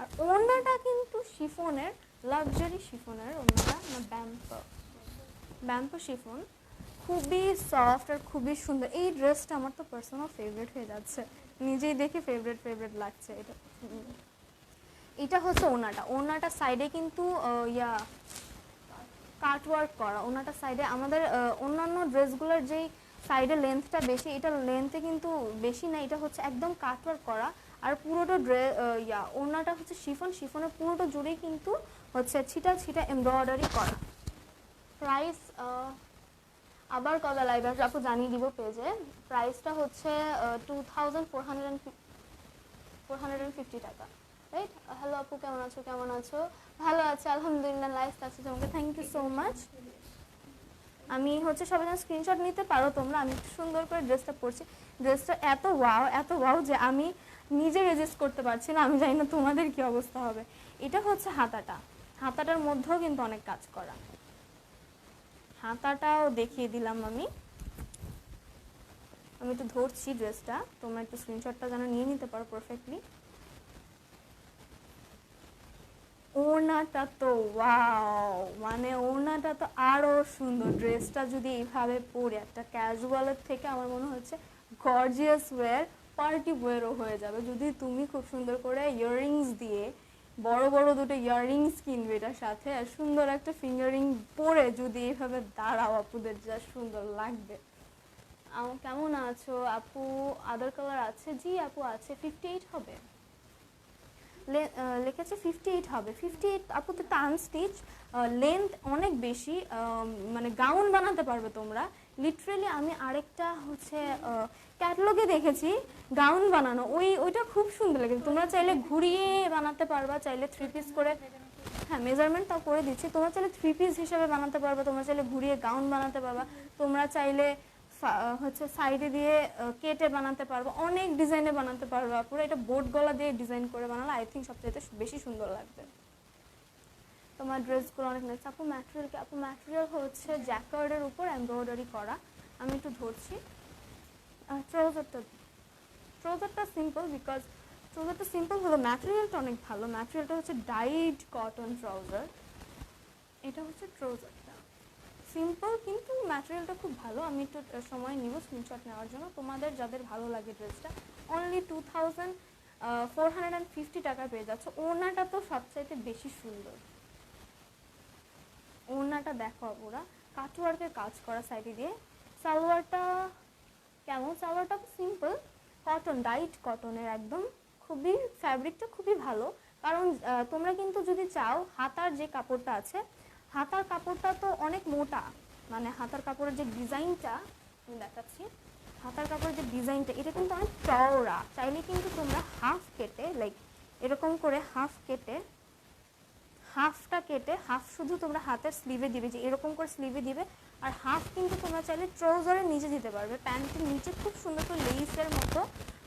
আর ওড়নাটা কিন্তু শিফনের, লাক্সারি শিফনের ওড়নাটা, না ব্যাম্পো শিফন, খুবই সফট আর খুবই সুন্দর। এই ড্রেসটা আমার তো পার্সোনাল ফেভারিট হয়ে যাচ্ছে, নিজেই দেখে ফেভারিট লাগছে এটা। এটা হচ্ছে ওড়নাটা সাইডে কিন্তু কাটওয়ার্ক করা। ওড়নাটা সাইডে আমাদের অন্যান্য ড্রেসগুলোর যেই সাইডে লেন্থটা বেশি, এটা লেন্থে কিন্তু বেশি না, এটা হচ্ছে একদম কাটওয়ার্ক করা। আর পুরোটা ওড়নাটা হচ্ছে শিফনের পুরোটা জুড়েই কিন্তু হচ্ছে ছিটা এমব্রয়ডারি করা। প্রাইস আবার কবে লাইভ আসবে আপু জানিয়ে দিব পেজে। প্রাইসটা হচ্ছে 2450 টাকা, রাইট? হ্যালো আপু, কেমন আছো? ভালো আছে আলহামদুলিল্লাহ। লাইভ আছে তোমাকে, থ্যাংক ইউ সো মাচ। আমি হচ্ছে সবাই যেন স্ক্রিনশট নিতে পারো তোমরা। আমি সুন্দর করে ড্রেসটা পরছি, ড্রেসটা এত ওয়াও যে আমি নিজে রেজিস্ট করতে পারছি না। আমি জানি না তোমাদের কি অবস্থা হবে। এটা হচ্ছে হাতাটার মধ্যেও কিন্তু অনেক কাজ করা। হাতাটাও দেখিয়ে দিলাম আমি একটু ধরছি ড্রেসটা, তোমরা একটু স্ক্রিনশটটা যেন নিয়ে নিতে পারো পারফেক্টলি। ওড়নাটা তো ওয়াও, মানে ওড়নাটা তো আরো সুন্দর। ড্রেসটা যদি এইভাবে পরে একটা ক্যাজুয়ালের থেকে আমার মনে হচ্ছে গর্জিয়াস ওয়্যার, পার্টি ওয়্যারও হয়ে যাবে যদি তুমি খুব সুন্দর করে ইয়াররিংস দিয়ে, বড় দুটো ইয়াররিংস কিনবে এটার সাথে, আর সুন্দর একটা ফিঙ্গারিং পরে যদি এইভাবে দাঁড়াও, আপুদের যা সুন্দর লাগবে। কেমন আছো আপু? আদার কালার আছে? জি আপু আছে। 58 হবে, লিখেছে 58 হবে। 58 আপু তো আনস্টিচ, লেন্থ অনেক বেশি, মানে গাউন বানাতে পারবে তোমরা লিটারেলি। আমি আরেকটা হচ্ছে ক্যাটালগে দেখেছি গাউন বানানো, ওইটা খুব সুন্দর লেগেছে। তোমরা চাইলে ঘুরিয়ে বানাতে পারবা, চাইলে 3 পিস করে, হ্যাঁ মেজারমেন্টটাও করে দিচ্ছি। তোমরা চাইলে 3 পিস হিসেবে বানাতে পারবা, তোমরা চাইলে ঘুরিয়ে গাউন বানাতে পারবা, তোমরা চাইলে হচ্ছে সাইডে দিয়ে কেটে বানাতে পারবো, অনেক ডিজাইনে বানাতে পারবো। পুরো এটা বোট গলা দিয়ে ডিজাইন করে বানালে আই থিঙ্ক সবচেয়ে বেশি সুন্দর লাগবে। তোমার ড্রেসগুলো অনেক নাইস। আপু ম্যাটেরিয়াল হচ্ছে জ্যাকার্ডের উপর এমব্রয়ডারি করা। আমি একটু ধরছি। ট্রাউজারটা সিম্পল, বিকজ ট্রাউজারটা সিম্পল হলো, ম্যাটেরিয়ালটা অনেক ভালো। ম্যাটেরিয়ালটা হচ্ছে ডাইড কটন ট্রাউজার। এটা হচ্ছে ট্রাউজারটা সিম্পল, কিন্তু ম্যাটেরিয়ালটা খুব ভালো। আমি একটু সময় নিব স্ক্রিনশট নেওয়ার জন্য। তোমাদের যাদের ভালো লাগে ড্রেসটা, অনলি 2450 টাকা পেয়ে যাচ্ছে। ওড়নাটা তো সবচাইতে বেশি সুন্দর। ওড়নাটা দেখো ওরা কাটওয়ার্কের কাজ করা সাইডে দিয়ে। সালোয়ারটা কেমন? সালোয়ারটা সিম্পল কটন, ডাইট কটনের একদম, খুবই ফ্যাব্রিকটা খুবই ভালো। কারণ তোমরা কিন্তু যদি চাও, হাতার যে কাপড়টা আছে, হাতার কাপড়টা তো অনেক মোটা, মানে হাতার কাপড়ের যে ডিজাইনটা আমি দেখাচ্ছি, হাতার কাপড়ের যে ডিজাইনটা এটা কিন্তু অনেক চওড়া। চাইলে কিন্তু তোমরা হাফ কেটে, লাইক এরকম করে হাফটা কেটে হাফ শুধু তোমরা হাতের স্লিভে দিবে, যে এরকম করে স্লিভে দিবে, আর হাফ কিন্তু তোমরা চাইলে ট্রাউজারের নিচে দিতে পারবে। প্যান্টের নিচে খুব সুন্দর করে লেসের মতো,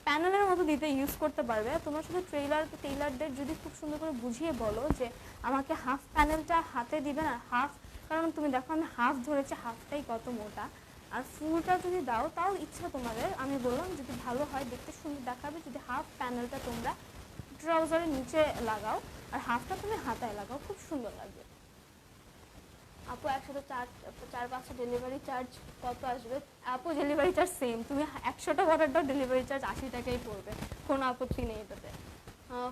প্যানেলের মতো দিতে ইউজ করতে পারবে। তোমরা শুধু টেইলারদের যদি খুব সুন্দর করে বুঝিয়ে বলো যে আমাকে হাফ প্যানেলটা হাতে দিবে না, হাফ, কারণ তুমি দেখো আমি হাফ ধরেছি, হাফটাই কত মোটা, আর ফুলটা যদি দাও তাও ইচ্ছা তোমাদের। আমি বললাম যদি ভালো হয়, দেখতে সুন্দর দেখাবে যদি হাফ প্যানেলটা তোমরা ট্রাউজারের নিচে লাগাও আর হাফটা তুমি হাতায় লাগাও, খুব সুন্দর লাগবে। আপু একসাথে 4-5টা ডেলিভারি চার্জ কত আসবে? আপু ডেলিভারি চার্জ সেম, তুমি 100টা অর্ডার দাও, ডেলিভারি চার্জ 80 টাকাই পড়বে, কোনো আপত্তি নেই এটাতে।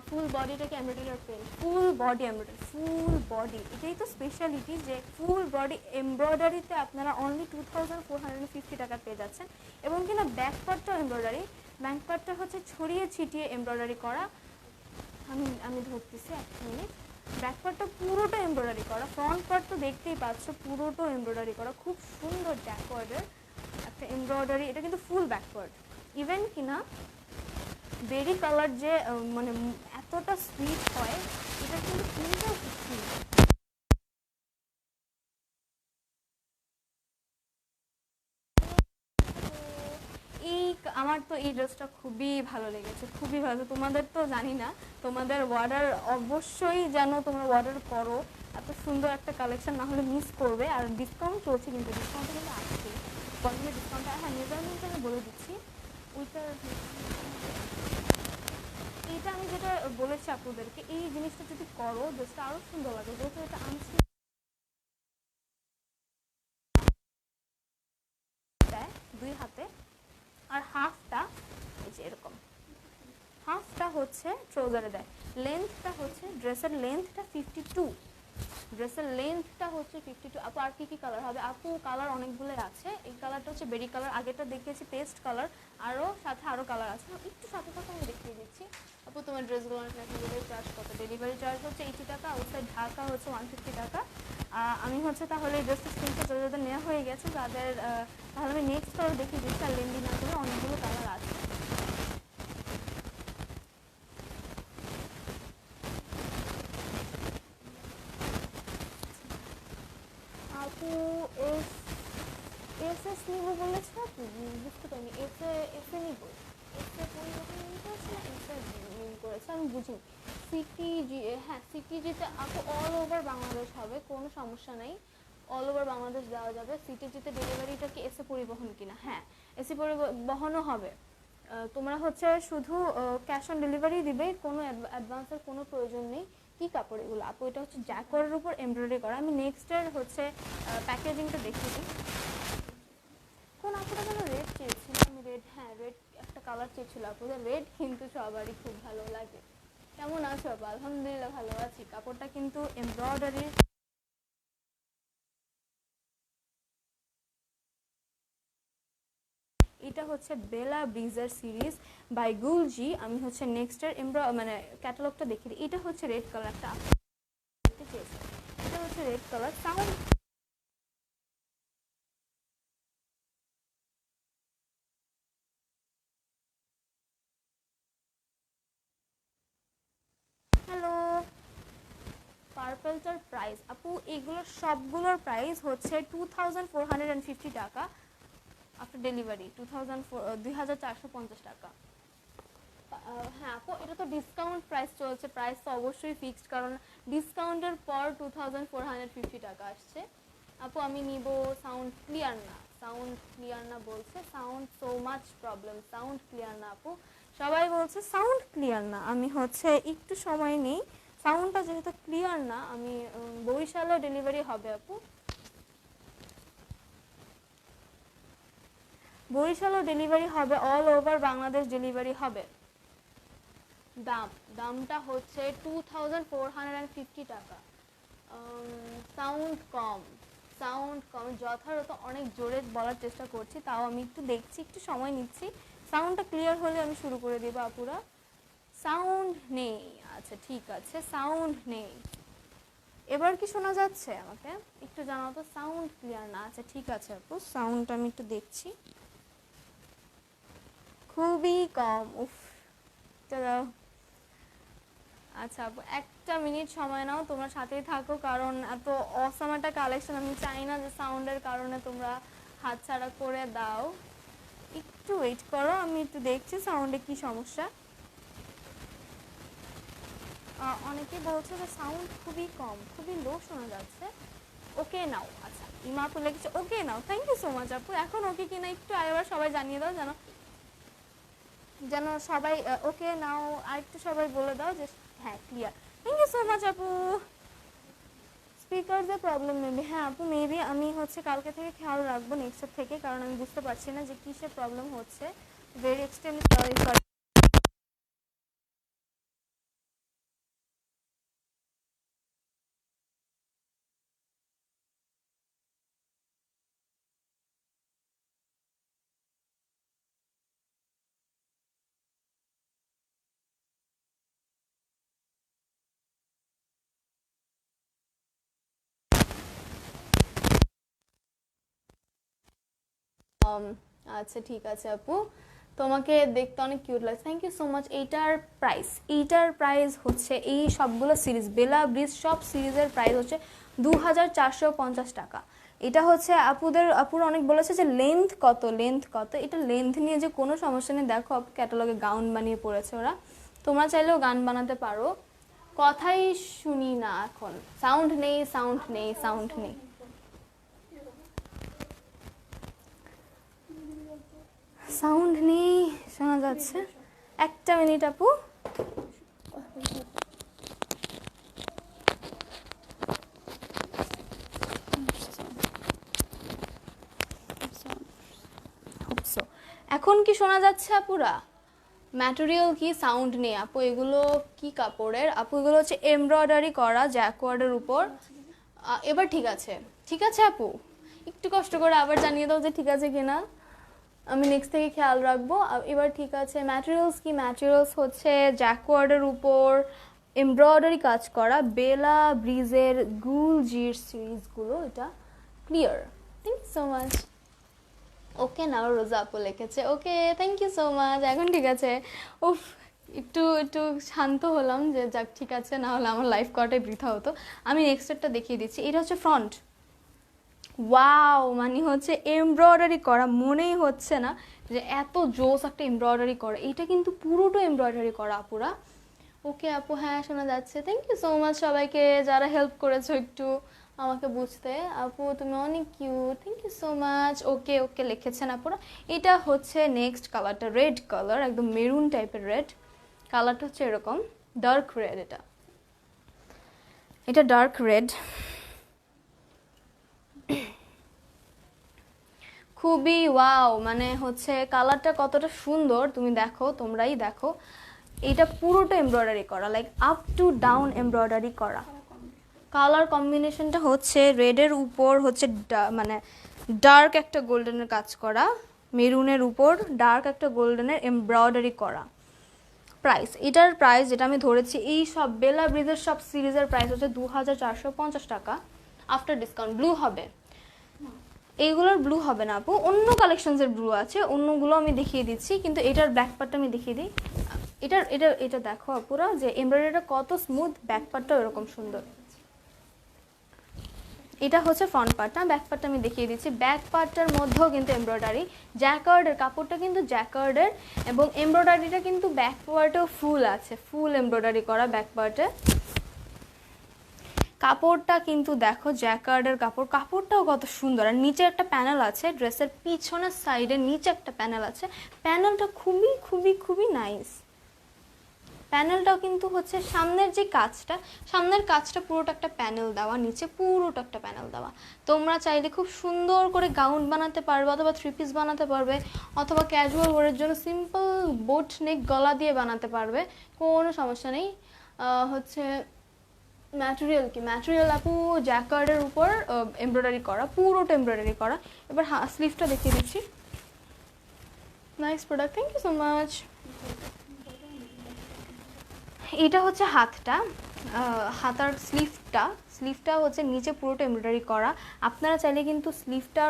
ফুল বডিটাকে এমব্রয়ডারি আর পেন, full body embroidery, full body, এটাই তো স্পেশালিটি যে ফুল বডি এমব্রয়ডারিতে আপনারা অনলি 2450 টাকা পেয়ে যাচ্ছেন। এবং কিনা ব্যাক পার্টটাও এমব্রয়ডারি, ব্যাক পার্টটা হচ্ছে ছড়িয়ে ছিটিয়ে এমব্রয়ডারি করা। আমি আমি ধরতেছি এক মিনিট। ব্যাক পার্টটা পুরোটা এমব্রয়ডারি করা, ফ্রন্ট পার্ট তো দেখতেই পাচ্ছ পুরোটা এমব্রয়ডারি করা, খুব সুন্দর ব্যাকওয়ার্ডের একটা এমব্রয়ডারি। এটা কিন্তু ফুল ব্যাকওয়ার্ড, ইভেন কিনা বেরি কালার যে মানে এতটা সুইট হয়, এটা কিন্তু প্রিন্টটাও খুব সুন্দর। এই আমার তো এই ড্রেসটা খুবই ভালো লেগেছে, খুবই ভালো। তোমাদের তো জানি না, তোমাদের অর্ডার অবশ্যই যেন তোমরা অর্ডার করো, এত সুন্দর একটা কালেকশন, না হলে মিস করবে। আর ডিসকাউন্ট চলছে, কিন্তু ডিসকাউন্টটা কিন্তু আসছে, বন্ধুরা ডিসকাউন্টটা। হ্যাঁ, মেজারমেন্ট আমি বলে দিচ্ছি। ওইটার এইটা আমি যেটা বলেছি আপনাদেরকে, এই জিনিসটা যদি করো ড্রেসটা আরও সুন্দর লাগে, যেহেতু এটা আনছি দেয় 2 হাতে, আর হাফটা এই যে এরকম, হাফটা হচ্ছে ট্রাউজারে দেয়। লেন্থটা হচ্ছে ড্রেসের লেন্থটা 52, ড্রেসের লেন্থটা হচ্ছে 52। আপু আর কি কি কালার হবে? আপু কালার অনেকগুলোই আছে। এই কালারটা হচ্ছে বেরি কালার, আগেটা দেখিয়েছি পেস্ট কালার, আরও সাথে আরও কালার আছে, একটু সাথে সাথে আমি দেখিয়ে দিচ্ছি। আপু তোমার ড্রেসগুলো ডেলিভারি চার্জ কত? ডেলিভারি চার্জ হচ্ছে 80 টাকা, আউটসাইড ঢাকা হচ্ছে 150 টাকা। আমি হচ্ছে তাহলে এই ড্রেসটা স্ক্রিনশট যাদের নেওয়া হয়ে গেছে তাদের, তাহলে আমি নেক্সট কালার দেখিয়ে দিচ্ছি, আর লেন্দি না করে অনেকগুলো কালার আছে। আপু এস এস এস নিব বলেছে, আপু বুঝতে পারিনি। এসে এসে নিব, এসে পরিবর্তন মিন করেছে না এসে মিন করেছে, আমি বুঝিনি। সিটিজি, হ্যাঁ সিটিজিতে আপু অল ওভার বাংলাদেশ হবে, কোনো সমস্যা নেই, অল ওভার বাংলাদেশ দেওয়া যাবে। সিটিজিতে ডেলিভারিটা কি এসে পরিবহন কিনা? হ্যাঁ, এসে পরিবহনও হবে। তোমরা হচ্ছে শুধু ক্যাশ অন ডেলিভারি দিবে, কোনো অ্যাডভান্সের কোনো প্রয়োজন নেই। কি কাপড় এগুলো? আপু এটা হচ্ছে জ্যাকওয়ার্ডের উপর এমব্রয়ডারি করা। আমি নেক্সটের হচ্ছে প্যাকেজিংটা দেখিয়ে দিই। কোন আপুটা যেন রেড চেয়েছিল, আমি রেড, হ্যাঁ রেড একটা কালার চেয়েছিল আপুদের, রেড কিন্তু সবারই খুব ভালো লাগে। কেমন আছো আপু? আলহামদুলিল্লাহ ভালো আছি। কাপড়টা কিন্তু এমব্রয়ডারি, এটা হচ্ছে বেলা ব্রিজার সিরিজ বাই গুলজি। আমি হচ্ছে নেক্সটের মানে ক্যাটালগটা দেখিয়ে দিই। এটা হচ্ছে রেড কালারটা, দেখতে চেয়েছি, এটা হচ্ছে রেড কালার। Sound, hello. পার্পলটার প্রাইস আপু, এগুলোর সবগুলোর প্রাইস হচ্ছে 2450 টাকা আফটার ডেলিভারি, 2450 টাকা। হ্যাঁ আপু, এটা তো ডিসকাউন্ট প্রাইস চলছে, প্রাইস তো অবশ্যই ফিক্সড, কারণ ডিসকাউন্টের পর 2450 টাকা আসছে। আপু আমি নিব, সাউন্ড ক্লিয়ার না, সাউন্ড ক্লিয়ার না বলছে, sound so much problem, sound clear না আপু, সবাই বলছে সাউন্ড ক্লিয়ার না। আমি হচ্ছে একটু সময় নেই, সাউন্ডটা যেহেতু ক্লিয়ার না, আমি বরিশালে ডেলিভারি হবে আপু, বরিশালও ডেলিভারি হবে, অল ওভার বাংলাদেশ ডেলিভারি হবে। দামটা হচ্ছে 2450 টাকা। সাউন্ড কম, সাউন্ড কম, যথাযথ অনেক জোরে বলার চেষ্টা করছি, তাও আমি একটু দেখছি, একটু সময় নিচ্ছি। সাউন্ডটা ক্লিয়ার হলে আমি শুরু করে দেবো আপুরা। সাউন্ড নেই, আচ্ছা ঠিক আছে, সাউন্ড নেই। এবার কি শোনা যাচ্ছে? আমাকে একটু জানাও তো, সাউন্ড ক্লিয়ার না। আচ্ছা ঠিক আছে আপু, সাউন্ডটা আমি একটু দেখছি, খুবই কম, উফ। আচ্ছা আপু একটা মিনিট সময় নাও, তোমরা সাথেই থাকো, কারণ এত অসাম একটা কালেকশন, আমি চাই না যে সাউন্ডের কারণে তোমরা হাতছাড়া করে দাও। একটু ওয়েট করো, আমি একটু দেখছি সাউন্ডে কি সমস্যা। অনেকে বলছে যে সাউন্ড খুবই কম, খুবই লো শোনা যাচ্ছে। ওকে নাও, আচ্ছা ইমা আপু লিখেছে ওকে নাও, থ্যাংক ইউ সো মাচ আপু। এখন ওকে কিনা একটু আরেকবার সবাই জানিয়ে দাও, যেন যেন সবাই ওকে নাও, আর একটু সবাই বলে দাও যে হ্যাঁ clear. Thank you so much আপু। স্পিকারদের প্রবলেম মেবি, হ্যাঁ আপু মেবি আমি হচ্ছে কালকে থেকে খেয়াল রাখবো নেক্সট থেকে, কারণ আমি বুঝতে পারছি না যে কিসের প্রবলেম হচ্ছে। Very extremely sorry. আচ্ছা ঠিক আছে আপু, তোমাকে দেখতে অনেক কিউট লাগছে, থ্যাংক ইউ সো মাচ। এইটার প্রাইস হচ্ছে, এই সবগুলো সিরিজ বেলা ব্রিজ সব সিরিজের প্রাইস হচ্ছে 2450 টাকা। এটা হচ্ছে আপুরা অনেক বলেছে যে লেন্থ কত, এটা লেন্থ নিয়ে যে কোনো সমস্যা নেই, দেখো আপু ক্যাটালগে গাউন বানিয়ে পড়েছে ওরা, তোমরা চাইলেও গান বানাতে পারো। কথাই শুনি না এখন, সাউন্ড নেই, শোনা যাচ্ছে। একটা মিনিট আপু। এখন কি শোনা যাচ্ছে আপুরা? ম্যাটেরিয়াল কি, সাউন্ড নেই আপু। এগুলো কি কাপড়ের আপু? এগুলো হচ্ছে এমব্রয়ডারি করা জ্যাকওয়ার্ডের উপর। এবার ঠিক আছে, ঠিক আছে আপু, একটু কষ্ট করে আবার জানিয়ে দাও যে ঠিক আছে কিনা, আমি নেক্সট থেকে খেয়াল রাখবো। এবার ঠিক আছে। ম্যাটেরিয়ালস কি? ম্যাটেরিয়ালস হচ্ছে জ্যাকওয়ার্ডের উপর এমব্রয়ডারি কাজ করা, বেলা ব্রিজের গুলজির সিরিজগুলো। এটা clear, thank you so much. Okay now Roza আপু লিখেছে, okay thank you so much. এখন ঠিক আছে, উফ, একটু একটু শান্ত হলাম যে যাক ঠিক আছে, না হলে আমার লাইফ করাটাই বৃথা হতো। আমি নেক্সটটা দেখিয়ে দিচ্ছি। এটা হচ্ছে ফ্রন্ট। ওয়াও, মানে হচ্ছে এমব্রয়ডারি করা, মনেই হচ্ছে না যে এত জোস একটা এমব্রয়ডারি করা। এটা কিন্তু পুরোটা এমব্রয়ডারি করা আপুরা। ওকে আপু, হ্যাঁ শোনা যাচ্ছে। থ্যাংক ইউ সো মাচ সবাইকে যারা হেল্প করেছো একটু আমাকে বুঝতে। আপু তুমি অনেক cute, thank you so much. Okay okay লিখেছেন আপুরা। এটা হচ্ছে নেক্সট কালারটা, রেড কালার, একদম মেরুন টাইপের রেড কালারটা, হচ্ছে এরকম ডার্ক রেড। এটা ডার্ক রেড, খুবই ওয়াও, মানে হচ্ছে কালারটা কতটা সুন্দর তুমি দেখো, তোমরাই দেখো। এটা পুরোটা এমব্রয়ডারি করা, like up to down embroidery করা। কালার কম্বিনেশনটা হচ্ছে রেডের উপর হচ্ছে মানে ডার্ক একটা গোল্ডেনের কাজ করা, মেরুনের উপর ডার্ক একটা গোল্ডেনের এমব্রয়ডারি করা। এটার প্রাইস যেটা আমি ধরেছি, এই সব বেলা ব্রিজের সব সিরিজের প্রাইস হচ্ছে 2450 টাকা আফটার ডিসকাউন্ট। ব্লু হবে, এইগুলোর ব্লু হবে না আপু, অন্য কালেকশনসের ব্লু আছে, অন্যগুলো আমি দেখিয়ে দিচ্ছি, কিন্তু এটার ব্যাক পার্টটা আমি দেখিয়ে দিই। এটা দেখো আপুরা যে এমব্রয়ডারিটা কত স্মুথ, ব্যাক পার্টটাও এরকম সুন্দর। এটা হচ্ছে ফ্রন্ট পার্টটা, ব্যাক পার্টটা আমি দেখিয়ে দিচ্ছি। ব্যাক পার্টটার মধ্যেও কিন্তু এমব্রয়ডারি, জ্যাকার্ডের কাপড়টা কিন্তু জ্যাকার্ডের, এবং এমব্রয়ডারিটা কিন্তু ব্যাক পার্টেও ফুল আছে, ফুল এমব্রয়ডারি করা ব্যাক পার্টে। কাপড়টা কিন্তু দেখো জ্যাকার্ডের কাপড়, কাপড়টাও কত সুন্দর। আর নিচে একটা প্যানেল আছে, ড্রেসের পিছনের সাইডে নিচে একটা প্যানেল আছে, প্যানেলটা খুবই খুবই খুবই নাইস। প্যানেলটাও কিন্তু হচ্ছে সামনের কাজটা পুরোটা একটা প্যানেল দেওয়া, নিচে পুরোটা একটা প্যানেল দেওয়া। তোমরা চাইলে খুব সুন্দর করে গাউন বানাতে পারবে, অথবা থ্রি পিস বানাতে পারবে, অথবা ক্যাজুয়াল ওয়ারের জন্য সিম্পল বোট নেক গলা দিয়ে বানাতে পারবে, কোনো সমস্যা নেই। হচ্ছে ম্যাটেরিয়াল আপু জ্যাকার্ডের উপর এমব্রয়ডারি করা, পুরোটা এমব্রয়ডারি করা। এবার স্লিভটা দেখিয়ে দিচ্ছি। Nice product, thank you so much. এটা হচ্ছে হাতার স্লিভটা হচ্ছে নিচে পুরোটা এমব্রয়ডারি করা। আপনারা চাইলে কিন্তু স্লিভটা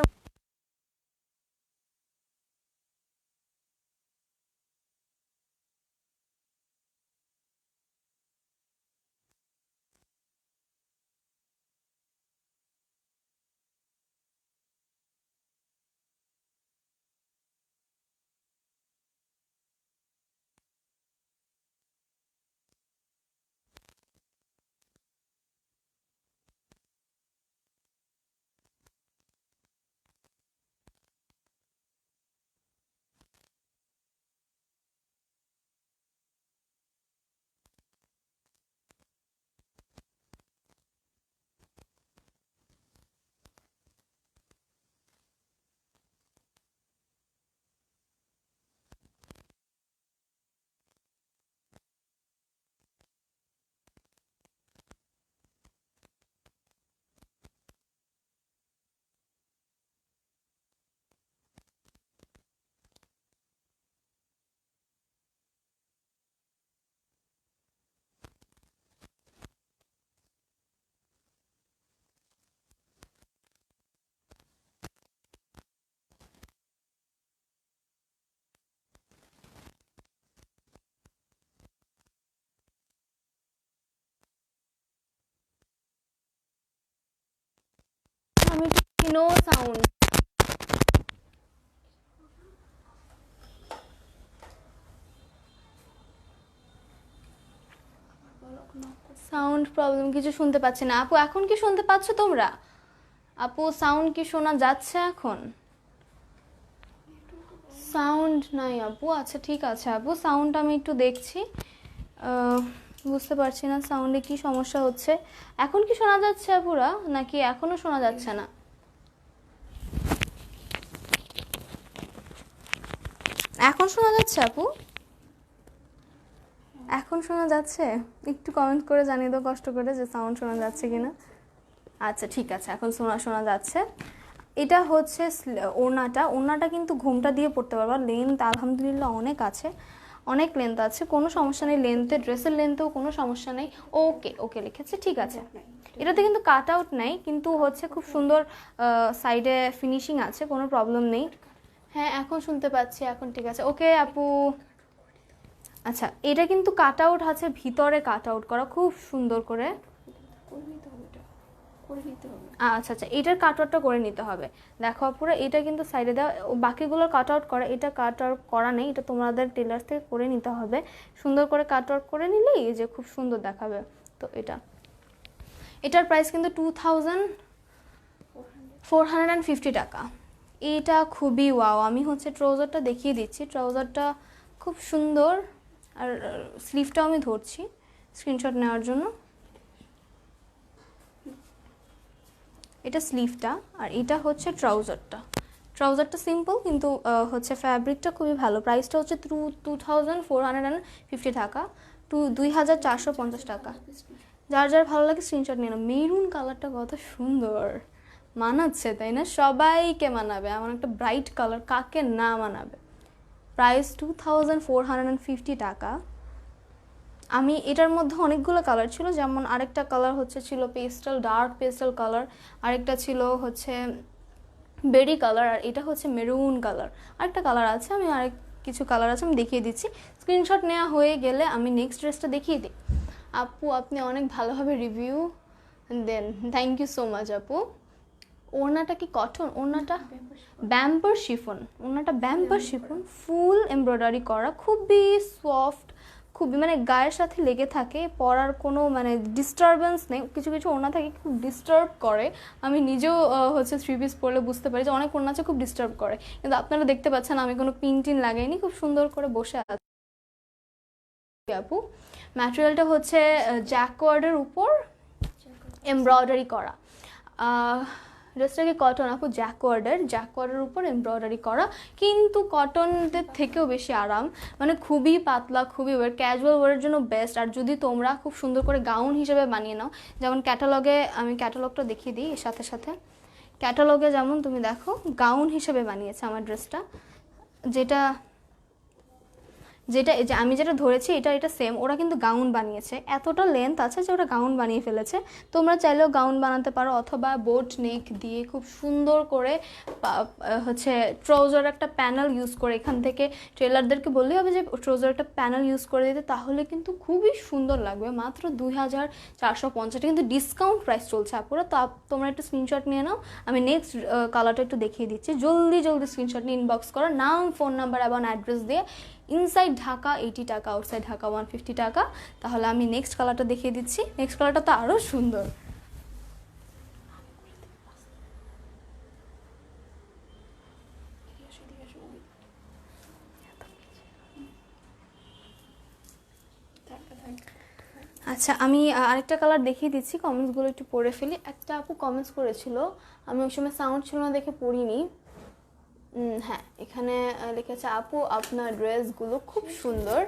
সাউন্ড, সাউন্ড প্রবলেম, কিছু শুনতে পাচ্ছি না আপু। এখন কি শুনতে পাচ্ছ তোমরা আপু? সাউন্ড কি শোনা যাচ্ছে এখন? সাউন্ড নাই আপু। আচ্ছা ঠিক আছে আপু, সাউন্ড আমি একটু দেখছি, বুঝতে পারছি না সাউন্ডে কি সমস্যা হচ্ছে। এখন কি শোনা যাচ্ছে আপুরা, নাকি এখনো শোনা যাচ্ছে না? এখন শোনা যাচ্ছে আপু? এখন শোনা যাচ্ছে? একটু কমেন্ট করে জানিয়ে দাও কষ্ট করে যে সাউন্ড শোনা যাচ্ছে কিনা। আচ্ছা ঠিক আছে, এখন শোনা যাচ্ছে। এটা হচ্ছে ওড়নাটা কিন্তু ঘোমটা দিয়ে পড়তে পারবা। লেন্থ আলহামদুলিল্লাহ অনেক আছে, অনেক লেন্থ আছে, কোনো সমস্যা নেই লেন্থে, ড্রেসের লেন্থেও কোনো সমস্যা নেই। ওকে ওকে লিখেছে, ঠিক আছে। এটাতে কিন্তু কাট আউট নেই, কিন্তু হচ্ছে খুব সুন্দর সাইডে ফিনিশিং আছে, কোনো প্রবলেম নেই। হ্যাঁ এখন শুনতে পাচ্ছি, এখন ঠিক আছে। ওকে আপু, আচ্ছা এটা কিন্তু কাট আউট আছে, ভিতরে কাট আউট করা খুব সুন্দর করে। আচ্ছা আচ্ছা, এটার কাট আউটটা করে নিতে হবে। দেখো পুরো এটা কিন্তু সাইডে দেওয়া, বাকিগুলোর কাট আউট করা, এটা কাট আউট করা নেই, এটা তোমাদের টেলার থেকে করে নিতে হবে। সুন্দর করে কাট আউট করে নিলেই যে খুব সুন্দর দেখাবে। তো এটার প্রাইস কিন্তু 2450 টাকা। এটা খুবই ওয়াও। আমি হচ্ছে ট্রাউজারটা দেখিয়ে দিচ্ছি, ট্রাউজারটা খুব সুন্দর, আর স্লিভটাও আমি ধরছি স্ক্রিনশট নেওয়ার জন্য। এটা স্লিভটা, আর এটা হচ্ছে ট্রাউজারটা সিম্পল, কিন্তু হচ্ছে ফ্যাব্রিকটা খুবই ভালো। প্রাইসটা হচ্ছে 2450 টাকা, 2450 টাকা। যার যার ভালো লাগে স্ক্রিনশট নিয়ে নাও। মেরুন কালারটা কত সুন্দর মানাচ্ছে, তাই না? সবাইকে মানাবে, এমন একটা ব্রাইট কালার কাকে না মানাবে। প্রাইস 2450 টাকা। আমি এটার মধ্যে অনেকগুলো কালার ছিল, যেমন আরেকটা কালার ছিল পেস্টাল, ডার্ক পেস্টাল কালার, আরেকটা ছিল হচ্ছে বেরি কালার, আর এটা হচ্ছে মেরুন কালার। আরেকটা কালার আছে, আমি আরেক কিছু কালার আছে, আমি দেখিয়ে দিচ্ছি। স্ক্রিনশট নেওয়া হয়ে গেলে আমি নেক্সট ড্রেসটা দেখিয়ে দিই। আপু আপনি অনেক ভালোভাবে রিভিউ দেন, থ্যাংক ইউ সো মাচ আপু। ওড়নাটা কি কটন? ওড়নাটা ব্যাম্পার শিফন, ওড়নাটা ব্যাম্পার শিফন, ফুল এমব্রয়ডারি করা, খুবই সফট, খুবই মানে গায়ের সাথে লেগে থাকে, পরার কোনো মানে ডিস্টারবেন্স নেই। কিছু কিছু ওড়না থাকে খুব ডিস্টার্ব করে, আমি নিজেও হচ্ছে 3 পিস পরলে বুঝতে পারি যে অনেক ওড়না আছে খুব ডিস্টার্ব করে, কিন্তু আপনারা দেখতে পাচ্ছেন আমি কোনো পিন টিন লাগাইনি, খুব সুন্দর করে বসে আছি আপু। ম্যাটেরিয়ালটা হচ্ছে জ্যাকওয়ার্ডের উপর এমব্রয়ডারি করা। ড্রেসটা কি কটন আপু? জ্যাকওয়ার্ডের উপর এমব্রয়ডারি করা, কিন্তু কটনদের থেকেও বেশি আরাম, মানে খুবই পাতলা, খুবই ওয়ার, ক্যাজুয়াল ওয়ারের জন্য বেস্ট। আর যদি তোমরা খুব সুন্দর করে গাউন হিসেবে বানিয়ে নাও, যেমন ক্যাটালগে, আমি ক্যাটালগটা দেখিয়ে দিই এর সাথে সাথে। ক্যাটালগে যেমন তুমি দেখো গাউন হিসেবে বানিয়েছে আমার ড্রেসটা, যেটা আমি যেটা ধরেছি এটা সেম, ওরা কিন্তু গাউন বানিয়েছে, এতটা লেন্থ আছে যে ওরা গাউন বানিয়ে ফেলেছে। তোমরা চাইলেও গাউন বানাতে পারো, অথবা বোট নেক দিয়ে খুব সুন্দর করে হচ্ছে ট্রাউজার একটা প্যানেল ইউজ করে, এখান থেকে টেলারদেরকে বললেই হবে যে ট্রাউজার একটা প্যানেল ইউজ করে দিতে, তাহলে কিন্তু খুবই সুন্দর লাগবে। মাত্র 2450, কিন্তু ডিসকাউন্ট প্রাইস চলছে আপুরা। তো তোমরা একটু স্ক্রিনশট নিয়ে নাও, আমি নেক্সট কালারটা একটু দেখিয়ে দিচ্ছি। জলদি স্ক্রিনশট নিয়ে ইনবক্স করো, নাম, ফোন নাম্বার এবং অ্যাড্রেস দিয়ে। ইনসাইড ঢাকা 80 টাকা, আউটসাইড ঢাকা 150 টাকা। তাহলে আমি নেক্সট কালারটা দেখিয়ে দিচ্ছি। নেক্সট কালারটা তো আরও সুন্দর। আচ্ছা আমি আরেকটা কালার দেখিয়ে দিচ্ছি, কমেন্টসগুলো একটু পড়ে ফেলি। একটা আপু কমেন্টস করেছিল, আমি ওই সময় সাউন্ড ছিল না দেখে পড়িনি। হ্যাঁ এখানে লিখেছে, আপু আপনার ড্রেসগুলো খুব সুন্দর।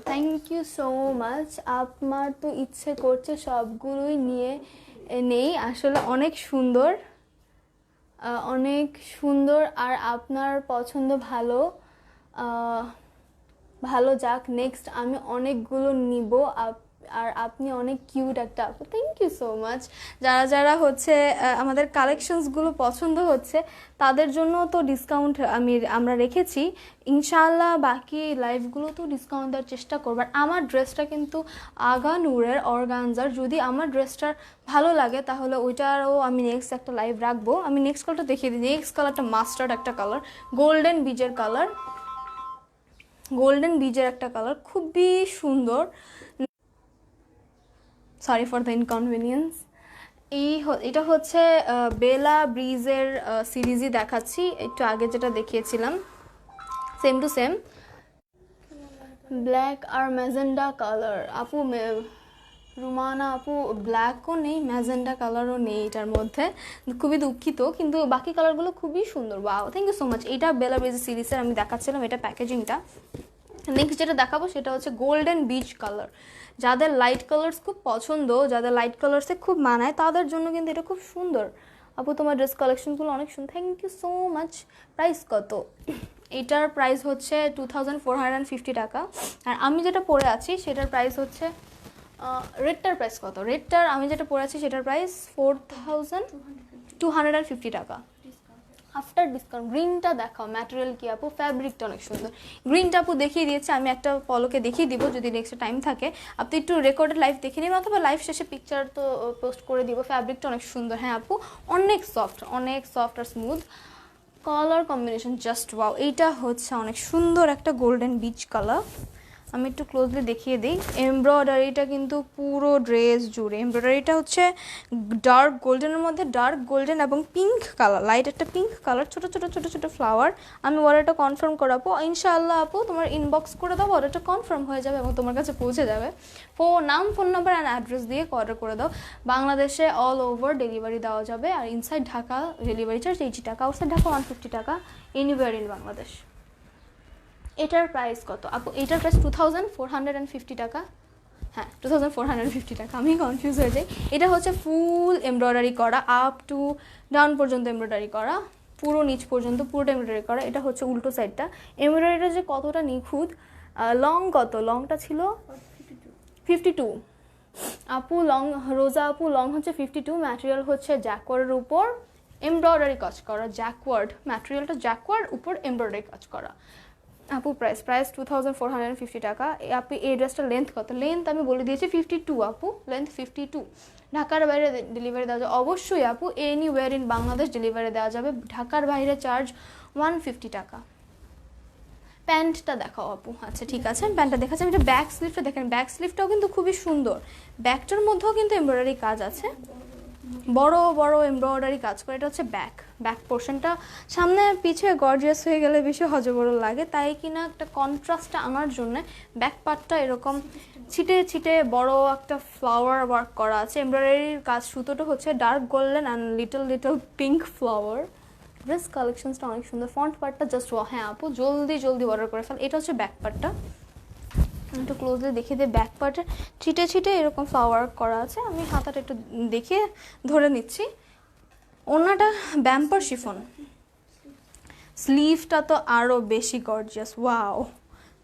Thank you so much. আমার তো ইচ্ছে করছে সবগুলোই নিয়ে নেই, আসলে অনেক সুন্দর, অনেক সুন্দর, আর আপনার পছন্দ ভালো, ভালো যাক। নেক্সট আমি অনেকগুলো নিব, আর আপনি অনেক কিউট একটা আপু, থ্যাংক ইউ সো মাচ। যারা যারা হচ্ছে আমাদের কালেকশনসগুলো পছন্দ হচ্ছে তাদের জন্য তো ডিসকাউন্ট আমরা রেখেছি, ইনশাআল্লাহ বাকি লাইভগুলো তো ডিসকাউন্ট দেওয়ার চেষ্টা করব। আর আমার ড্রেসটা কিন্তু আগা নূরের অর্গানজার, যদি আমার ড্রেসটার ভালো লাগে তাহলে ওইটারও আমি নেক্সট একটা লাইভ রাখবো। আমি নেক্সট কালারটা দেখিয়ে দিই। নেক্সট কালারটা মাস্টার্ড একটা কালার, গোল্ডেন বিজের কালার, গোল্ডেন বিজের একটা কালার, খুবই সুন্দর। Sorry for the inconvenience. এটা হচ্ছে বেলা ব্রিজের সিরিজই দেখাচ্ছি, একটু আগে যেটা দেখিয়েছিলাম সেম টু সেম, ব্ল্যাক আর ম্যাজেন্ডা কালার। আপু রুমানা আপু ব্ল্যাকও নেই, ম্যাজেন্ডা কালারও নেই এটার মধ্যে, খুবই দুঃখিত, কিন্তু বাকি কালারগুলো খুবই সুন্দর। Wow, thank you so much. এটা বেলা ব্রিজ সিরিজের আমি দেখাচ্ছিলাম, এটা প্যাকেজিংটা। নেক্সট যেটা দেখাবো সেটা হচ্ছে গোল্ডেন বিচ কালার। যাদের লাইট কালার্স খুব পছন্দ, যাদের লাইট কালার্সে খুব মানায়, তাদের জন্য কিন্তু এটা খুব সুন্দর। আপু তোমার ড্রেস কালেকশনগুলো অনেক সুন্দর, thank you so much. Price কত? এটার প্রাইস হচ্ছে 2450 টাকা। আর আমি যেটা পরে আছি সেটার প্রাইস হচ্ছে, রেডটার প্রাইস কত? রেডটার আমি যেটা পরে আছি সেটার প্রাইস 4250 টাকা আফটার ডিসকাউন্ট। গ্রিনটা দেখাও, ম্যাটেরিয়াল কি আপু? ফ্যাব্রিকটা অনেক সুন্দর। গ্রিনটা আপু দেখিয়ে দিয়েছে, আমি একটা পলকে দেখিয়ে দিব যদি নেক্সট টাইম থাকে। আপনি একটু রেকর্ডেড লাইভ দেখে নিন, অথবা লাইভ শেষে পিকচার তো পোস্ট করে দিব। ফ্যাব্রিকটা অনেক সুন্দর। হ্যাঁ আপু, অনেক সফট, অনেক সফট আর smooth. Colour combination just wow. এইটা হচ্ছে অনেক সুন্দর একটা গোল্ডেন বিচ কালার। আমি একটু ক্লোজলি দেখিয়ে দিই। এমব্রয়ডারিটা কিন্তু পুরো ড্রেস জুড়ে, এমব্রয়ডারিটা হচ্ছে ডার্ক গোল্ডেনের মধ্যে ডার্ক গোল্ডেন এবং পিঙ্ক কালার, লাইট একটা পিঙ্ক কালার, ছোটো ছোটো ছোটো ছোটো ফ্লাওয়ার। আমি অর্ডারটা কনফার্ম করাবো ইনশাআল্লাহ আপু, তোমার ইনবক্স করে দাও, অর্ডারটা কনফার্ম হয়ে যাবে এবং তোমার কাছে পৌঁছে যাবে। নাম, ফোন নাম্বার অ্যান্ড অ্যাড্রেস দিয়ে অর্ডার করে দাও। বাংলাদেশে অল ওভার ডেলিভারি দেওয়া যাবে। আর ইনসাইড ঢাকা ডেলিভারি চার্জ 80 টাকা, আউটসাইড ঢাকা 150 টাকা, এনিওয়্যার ইন বাংলাদেশ। এটার প্রাইস কত আপু? এটার প্রাইস 2450 টাকা। হ্যাঁ, 2450 টাকা, আমি কনফিউজ হয়ে যাই। এটা হচ্ছে ফুল এমব্রয়ডারি করা, আপ টু ডাউন পর্যন্ত এমব্রয়ডারি করা, পুরো নিচ পর্যন্ত পুরোটা এমব্রয়ডারি করা। এটা হচ্ছে উল্টো সাইডটা। এমব্রয়ডারিটা যে কতটা নিখুঁত। লং কত? লংটা ছিল 52 আপু। লং, রোজা আপু লং হচ্ছে 52, ম্যাটেরিয়াল হচ্ছে জ্যাকওয়ার্ডের উপর এমব্রয়ডারি কাজ করা, জ্যাকওয়ার্ড ম্যাটেরিয়ালটা, জ্যাকওয়ার্ড উপর এমব্রয়ডারি কাজ করা। আপু প্রাইস 2450 টাকা। আপু এই ড্রেসটার লেন্থ কত? লেন্থ আমি বলে দিয়েছি 52 আপু, লেন্থ 52। ঢাকার বাইরে ডেলিভারি দেওয়া যাবে অবশ্যই আপু, এনিওয়্যার ইন বাংলাদেশ ডেলিভারি দেওয়া যাবে। ঢাকার বাইরে চার্জ 150 টাকা। প্যান্টটা দেখাও আপু। আচ্ছা ঠিক আছে, আমি প্যান্টটা দেখাচ্ছি। আমি এটা ব্যাক স্লিভটা দেখেন, ব্যাক স্লিভটাও কিন্তু খুবই সুন্দর, ব্যাকটার মধ্যেও কিন্তু এমব্রয়ডারি কাজ আছে, বড় বড় এমব্রয়ডারি কাজ করে। এটা হচ্ছে ব্যাক পোর্শনটা। সামনে পিছিয়ে গর্জিয়াস হয়ে গেলে বেশি হজবড় লাগে, তাই কিনা একটা কন্ট্রাস্টটা আনার জন্য ব্যাক পার্টটা এরকম ছিটে ছিটে বড় একটা ফ্লাওয়ার ওয়ার্ক করা আছে। এমব্রয়ডারির কাজ, সুতোটা হচ্ছে dark golden and little little pink flower. Dress কালেকশনসটা অনেক সুন্দর। ফ্রন্ট পার্টটা জাস্ট হ্যাঁ আপু, জলদি জলদি অর্ডার করে ফেল। এটা হচ্ছে ব্যাক পার্টটা, একটু ক্লোজলি দেখিয়ে দিয়ে। ব্যাক পার্টে ছিটে ছিটে এরকম ফ্লাওয়ার করা আছে। আমি হাতাটা একটু দেখে ধরে নিচ্ছি। ওনাটা ব্যাম্পার শিফন, স্লিভটা তো আরও বেশি গর্জিয়াস। ওয়াও,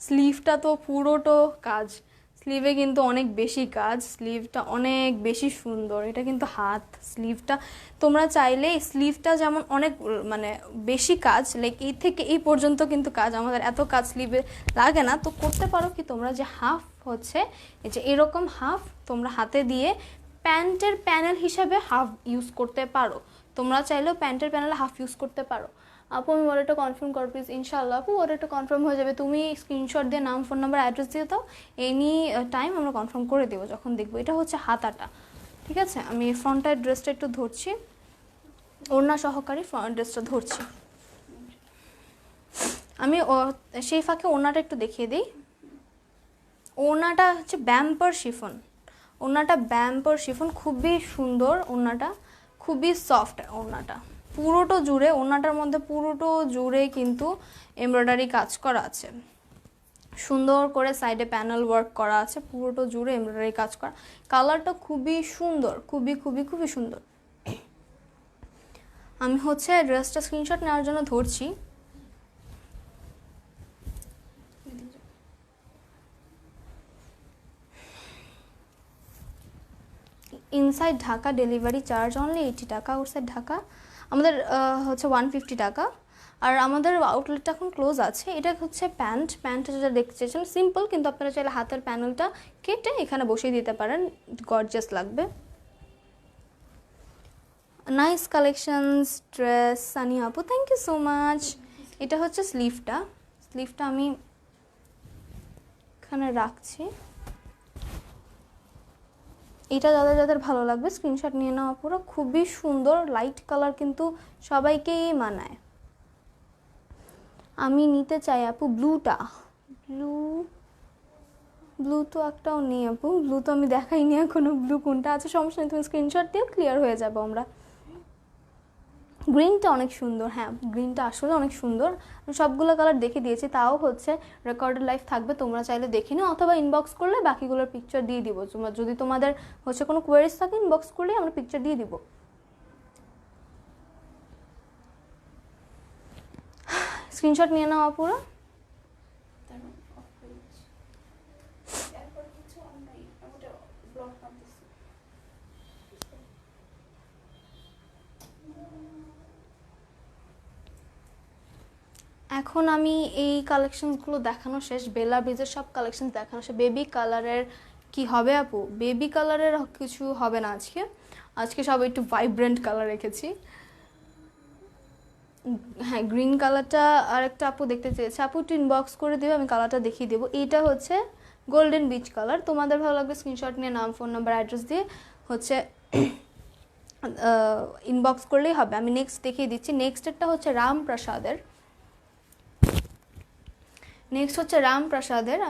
স্লিভটা তো পুরোটো কাজ, স্লিভে কিন্তু অনেক বেশি কাজ, স্লিভটা অনেক বেশি সুন্দর। এটা কিন্তু হাত স্লিভটা, তোমরা চাইলে স্লিভটা যেমন অনেক মানে বেশি কাজ, লাইক এই থেকে এই পর্যন্ত কিন্তু কাজ, আমাদের এত কাজ স্লিভে লাগে না। তো করতে পারো কি তোমরা, যে হাফ হচ্ছে এই যে এরকম হাফ তোমরা হাতে দিয়ে প্যান্টের প্যানেল হিসাবে হাফ ইউজ করতে পারো। তোমরা চাইলেও প্যান্টের প্যানেলে হাফ ইউজ করতে পারো। আপু আমি অর্ডারটা কনফার্ম করো প্লিজ। ইনশাআল্লাহ আপু অর্ডারটা কনফার্ম হয়ে যাবে। তুমি স্ক্রিনশট দিয়ে নাম, ফোন নাম্বার, অ্যাড্রেস দিয়ে দাও, এনি টাইম আমরা কনফার্ম করে দেবো যখন দেখবো। এটা হচ্ছে হাতাটা, ঠিক আছে। আমি ফ্রন্টের ড্রেসটা একটু ধরছি, ওড়না সহকারী ফ্রন্ট ড্রেসটা ধরছি আমি। সেই ফাঁকে ওড়নাটা একটু দেখিয়ে দিই। ওড়নাটা হচ্ছে ব্যাম্পার শিফন, ওড়নাটা ব্যাম্পার শিফন, খুবই সুন্দর ওড়নাটা, খুবই সফট ওড়নাটা। পুরোটো জুড়ে, ওড়নাটার মধ্যে পুরোটো জুড়ে কিন্তু এমব্রয়ডারি কাজ করা আছে, সুন্দর করে সাইডে প্যানেল ওয়ার্ক করা আছে, পুরোটো জুড়ে এমব্রয়ডারি কাজ করা। কালারটা খুবই সুন্দর, খুবই খুবই খুবই সুন্দর। আমি হচ্ছে ড্রেসটা স্ক্রিনশট নেওয়ার জন্য ধরছি। Inside Dhaka delivery charge only 80 টাকা, আউটসাইড ঢাকা আমাদের হচ্ছে 150 টাকা। আর আমাদের আউটলেটটা এখন ক্লোজ আছে। এটা হচ্ছে প্যান্ট যেটা দেখতে চেয়েছেন সিম্পল, কিন্তু আপনারা চাইলে হাতের প্যানেলটা কেটে এখানে বসিয়ে দিতে পারেন, গর্জিয়াস লাগবে। নাইস কালেকশনস ড্রেস সানি আপু, থ্যাংক ইউ সো মাচ। এটা হচ্ছে স্লিভটা আমি এখানে রাখছি। এটা যাদের ভালো লাগবে স্ক্রিনশট নিয়ে নাও পুরো, খুবই সুন্দর লাইট কালার, কিন্তু সবাইকেই মানায়। আমি নিতে চাই আপু ব্লুটা, ব্লু তো একটাও নেই আপু, ব্লু তো আমি দেখাইনি এখনো, ব্লু কোনটা আছে সমস্যা নেই, তুমি স্ক্রিনশট দিও, ক্লিয়ার হয়ে যাবো আমরা। গ্রিনটা অনেক সুন্দর, হ্যাঁ গ্রিনটা আসলে অনেক সুন্দর। সবগুলো কালার দেখে দিয়েছি, তাও হচ্ছে রেকর্ডেড লাইভ থাকবে, তোমরা চাইলে দেখে নিও, অথবা ইনবক্স করলে বাকিগুলোর পিকচার দিয়ে দিব। তোমরা যদি তোমাদের হচ্ছে কোনো কোয়ারিজ থাকে ইনবক্স করলে আমরা পিকচার দিয়ে দিব। স্ক্রিনশট নিয়ে নাও পুরো। এখন আমি এই কালেকশনগুলো দেখানো শেষ, বেলা ব্রিজের সব কালেকশন দেখানো শেষ। বেবি কালারের কি হবে আপু? বেবি কালারের কিছু হবে না আজকে সব একটু ভাইব্রেন্ট কালার রেখেছি। হ্যাঁ গ্রিন কালারটা আরেকটা আপু দেখতে চেয়েছে, আপু একটু ইনবক্স করে দেবে, আমি কালারটা দেখিয়ে দেবো। এইটা হচ্ছে গোল্ডেন বিচ কালার, তোমাদের ভালো লাগবে স্ক্রিনশট নিয়ে নাম ফোন নাম্বার অ্যাড্রেস দিয়ে হচ্ছে ইনবক্স করলেই হবে। আমি নেক্সট দেখিয়ে দিচ্ছি। নেক্সটেরটা হচ্ছে রামপ্রসাদের,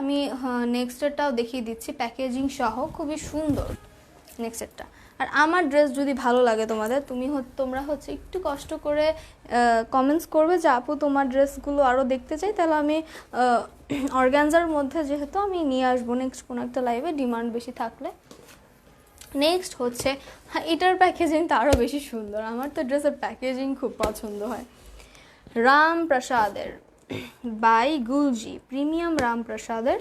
আমি নেক্সটেরটাও দেখিয়ে দিচ্ছি প্যাকেজিং সহ, খুবই সুন্দর নেক্সটেরটা। আর আমার ড্রেস যদি ভালো লাগে তোমাদের, তোমরা হচ্ছে একটু কষ্ট করে কমেন্টস করবে যে আপু তোমার ড্রেসগুলো আরও দেখতে চাই, তাহলে আমি অর্গানজার মধ্যে যেহেতু আমি নিয়ে আসবো নেক্সট কোনো একটা লাইভে, ডিমান্ড বেশি থাকলে। নেক্সট হচ্ছে এটার প্যাকেজিংটা আরও বেশি সুন্দর, আমার তো ড্রেসের প্যাকেজিং খুব পছন্দ হয়। রামপ্রসাদের বাই গুলজি, প্রিমিয়াম রামপ্রসাদের।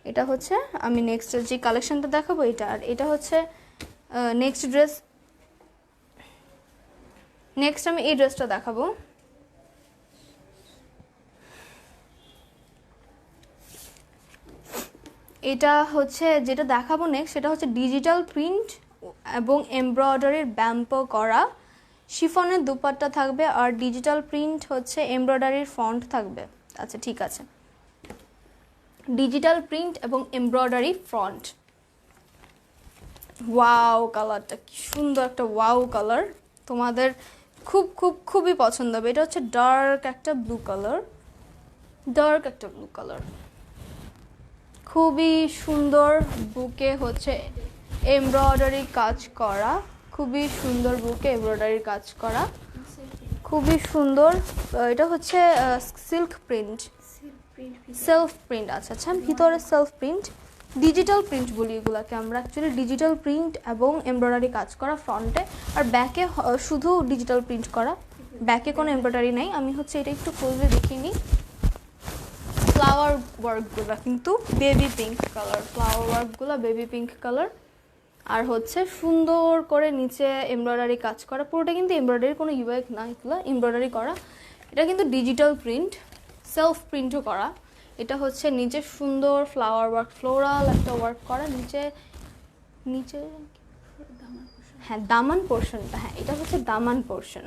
এটা হচ্ছে আমি নেক্সট যে কালেকশনটা দেখাবো এটা, আর এটা হচ্ছে নেক্সট ড্রেস। নেক্সট আমি এই ড্রেসটা দেখাবো। এটা হচ্ছে যেটা দেখাবো নেক্সট, সেটা হচ্ছে ডিজিটাল প্রিন্ট এবং এমব্রয়ডারির ব্যাম্পো করা শিফনের দুপাট্টা থাকবে, আর ডিজিটাল প্রিন্ট হচ্ছে এমব্রয়ডারির ফন্ট থাকবে। আচ্ছা ঠিক আছে, ডিজিটাল প্রিন্ট এবং এমব্রয়ডারি ফ্রন্ট। ওয়াও কালারটা কি সুন্দর, একটা ওয়াও কালার, তোমাদের খুবই পছন্দ হবে। এটা হচ্ছে ডার্ক একটা ব্লু কালার, খুবই সুন্দর। বুকে হচ্ছে এমব্রয়ডারি কাজ করা, খুবই সুন্দর, বুকে এমব্রয়ডারির কাজ করা, খুবই সুন্দর। এটা হচ্ছে সিল্ক প্রিন্ট, সেলফ প্রিন্ট। আচ্ছা ভিতরে সেলফ প্রিন্ট, ডিজিটাল প্রিন্ট বলি এগুলাকে আমরা, অ্যাকচুয়ালি ডিজিটাল প্রিন্ট এবং এমব্রয়ডারি কাজ করা ফ্রন্টে, আর ব্যাকে শুধু ডিজিটাল প্রিন্ট করা, ব্যাকে কোনো এমব্রয়ডারি নেই। আমি হচ্ছে এটা একটু ক্লোজলি দেখিয়ে নিই। ফ্লাওয়ার ওয়ার্কগুলো কিন্তু বেবি পিঙ্ক কালার, আর হচ্ছে সুন্দর করে নিচে এমব্রয়ডারি কাজ করা, পুরোটা কিন্তু এমব্রয়ডারি, কোনো ইউএক না, এগুলো এমব্রয়ডারি করা। এটা কিন্তু ডিজিটাল প্রিন্ট, সেলফ প্রিন্টও করা। এটা হচ্ছে নিচে সুন্দর ফ্লাওয়ার ওয়ার্ক, ফ্লোরাল একটা ওয়ার্ক করা নিচে, হ্যাঁ দামান পোর্শনটা, হ্যাঁ এটা হচ্ছে দামান পোর্শন,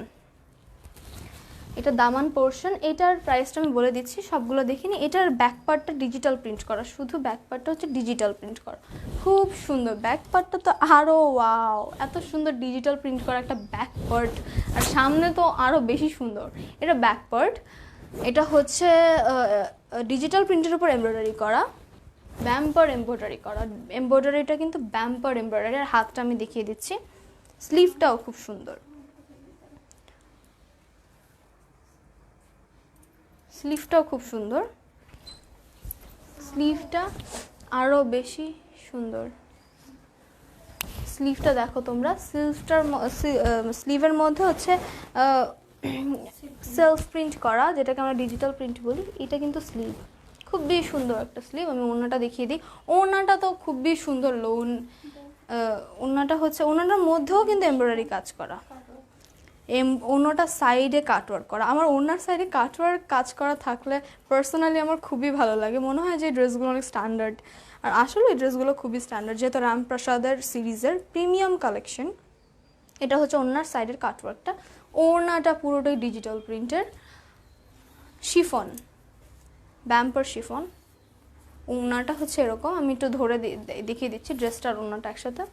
এটা দামান পোর্শন। এটার প্রাইসটা আমি বলে দিচ্ছি, সবগুলো দেখিনি। এটার ব্যাক পার্টটা ডিজিটাল প্রিন্ট করা, শুধু ব্যাক পার্টটা হচ্ছে ডিজিটাল প্রিন্ট করা, খুব সুন্দর। ব্যাক পার্টটা তো আরও ওয়াও, এত সুন্দর ডিজিটাল প্রিন্ট করা একটা ব্যাক পার্ট, আর সামনে তো আরও বেশি সুন্দর। এটা ব্যাক পার্ট, এটা হচ্ছে ডিজিটাল প্রিন্টের উপর এমব্রয়ডারি করা, ব্যাম্পার এমব্রয়ডারি করা, এমব্রয়ডারিটা কিন্তু ব্যাম্পার এমব্রয়ডারি। আর হাতটা আমি দেখিয়ে দিচ্ছি, স্লিভটাও খুব সুন্দর, স্লিভটা আরও বেশি সুন্দর। স্লিভটা দেখো তোমরা, স্লিভের মধ্যে হচ্ছে সেলফ প্রিন্ট করা, যেটাকে আমরা ডিজিটাল প্রিন্ট বলি। এটা কিন্তু স্লিভ, খুবই সুন্দর একটা স্লিভ। আমি ওড়নাটা দেখিয়ে দিই, ওড়নাটা তো খুবই সুন্দর, লোন ওড়নাটা হচ্ছে, ওড়নাটার মধ্যেও কিন্তু এমব্রয়ডারি কাজ করা, অন্যটা সাইডে কাটওয়ার্ক করা। আমার ওনার সাইডে কাটওয়ার্ক কাজ করা থাকলে পার্সোনালি আমার খুবই ভালো লাগে, মনে হয় যে ড্রেসগুলো অনেক স্ট্যান্ডার্ড। আর আসলে এই ড্রেসগুলো খুবই স্ট্যান্ডার্ড, যেহেতু রামপ্রসাদের সিরিজের প্রিমিয়াম কালেকশন। এটা হচ্ছে ওনার সাইডের কাটওয়ার্কটা। ওড়নাটা পুরোটাই ডিজিটাল প্রিন্টের, শিফন, ব্যাম্পার শিফন। ওড়নাটা হচ্ছে এরকম, আমি একটু ধরে দেখিয়ে দিচ্ছি ড্রেসটা আর ওড়নাটা একসাথে।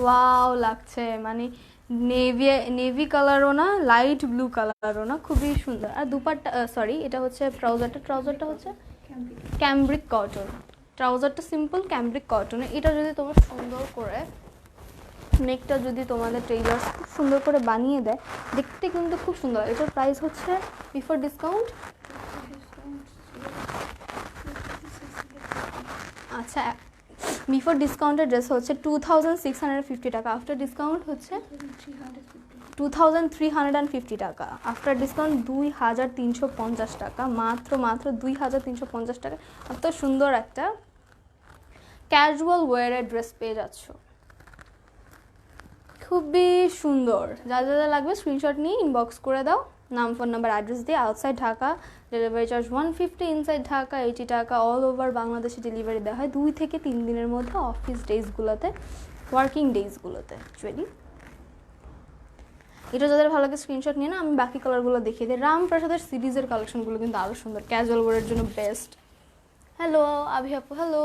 ওয়াও লাগছে, মানে নেভি নেভি কালারও না, লাইট ব্লু কালারও না, খুবই সুন্দর। আর দুপাট্টা, সরি এটা হচ্ছে ট্রাউজারটা হচ্ছে ক্যামব্রিক কটন। ট্রাউজারটা সিম্পল ক্যামব্রিক কটনের। এটা যদি তোমার সুন্দর করে নেকটা যদি তোমাদের টেইলার খুব সুন্দর করে বানিয়ে দেয়, দেখতে কিন্তু খুব সুন্দর। এটার প্রাইস হচ্ছে বিফোর ডিসকাউন্ট, আচ্ছা বিফোর ডিসকাউন্টের ড্রেস হচ্ছে 2650 টাকা, আফটার ডিসকাউন্ট হচ্ছে 2350 টাকা, আফটার ডিসকাউন্ট 2350 টাকা, মাত্র 2350 টাকা। এত সুন্দর একটা ক্যাজুয়াল ওয়্যারের ড্রেস পেয়ে যাচ্ছ, খুবই সুন্দর। যা যা যা লাগবে স্ক্রিনশট নিয়ে ইনবক্স করে দাও, নাম, ফোন নাম্বার, অ্যাড্রেস দিয়ে। Outside Dhaka delivery charge 150, inside Dhaka 80 টাকা। অল ওভার বাংলাদেশে ডেলিভারি দেওয়া হয় 2 থেকে 3 দিনের মধ্যে, অফিস ডেজগুলোতে, ওয়ার্কিং ডেজগুলোতে অ্যাকচুয়ালি। এটা যাদের ভালো লাগে স্ক্রিনশট নিয়ে না, আমি বাকি কালারগুলো দেখিয়ে দিই। রামপ্রসাদের সিরিজের কালেকশনগুলো কিন্তু আরও সুন্দর, ক্যাজুয়াল ওয়ারের জন্য বেস্ট। হ্যালো আভি আপু, হ্যালো।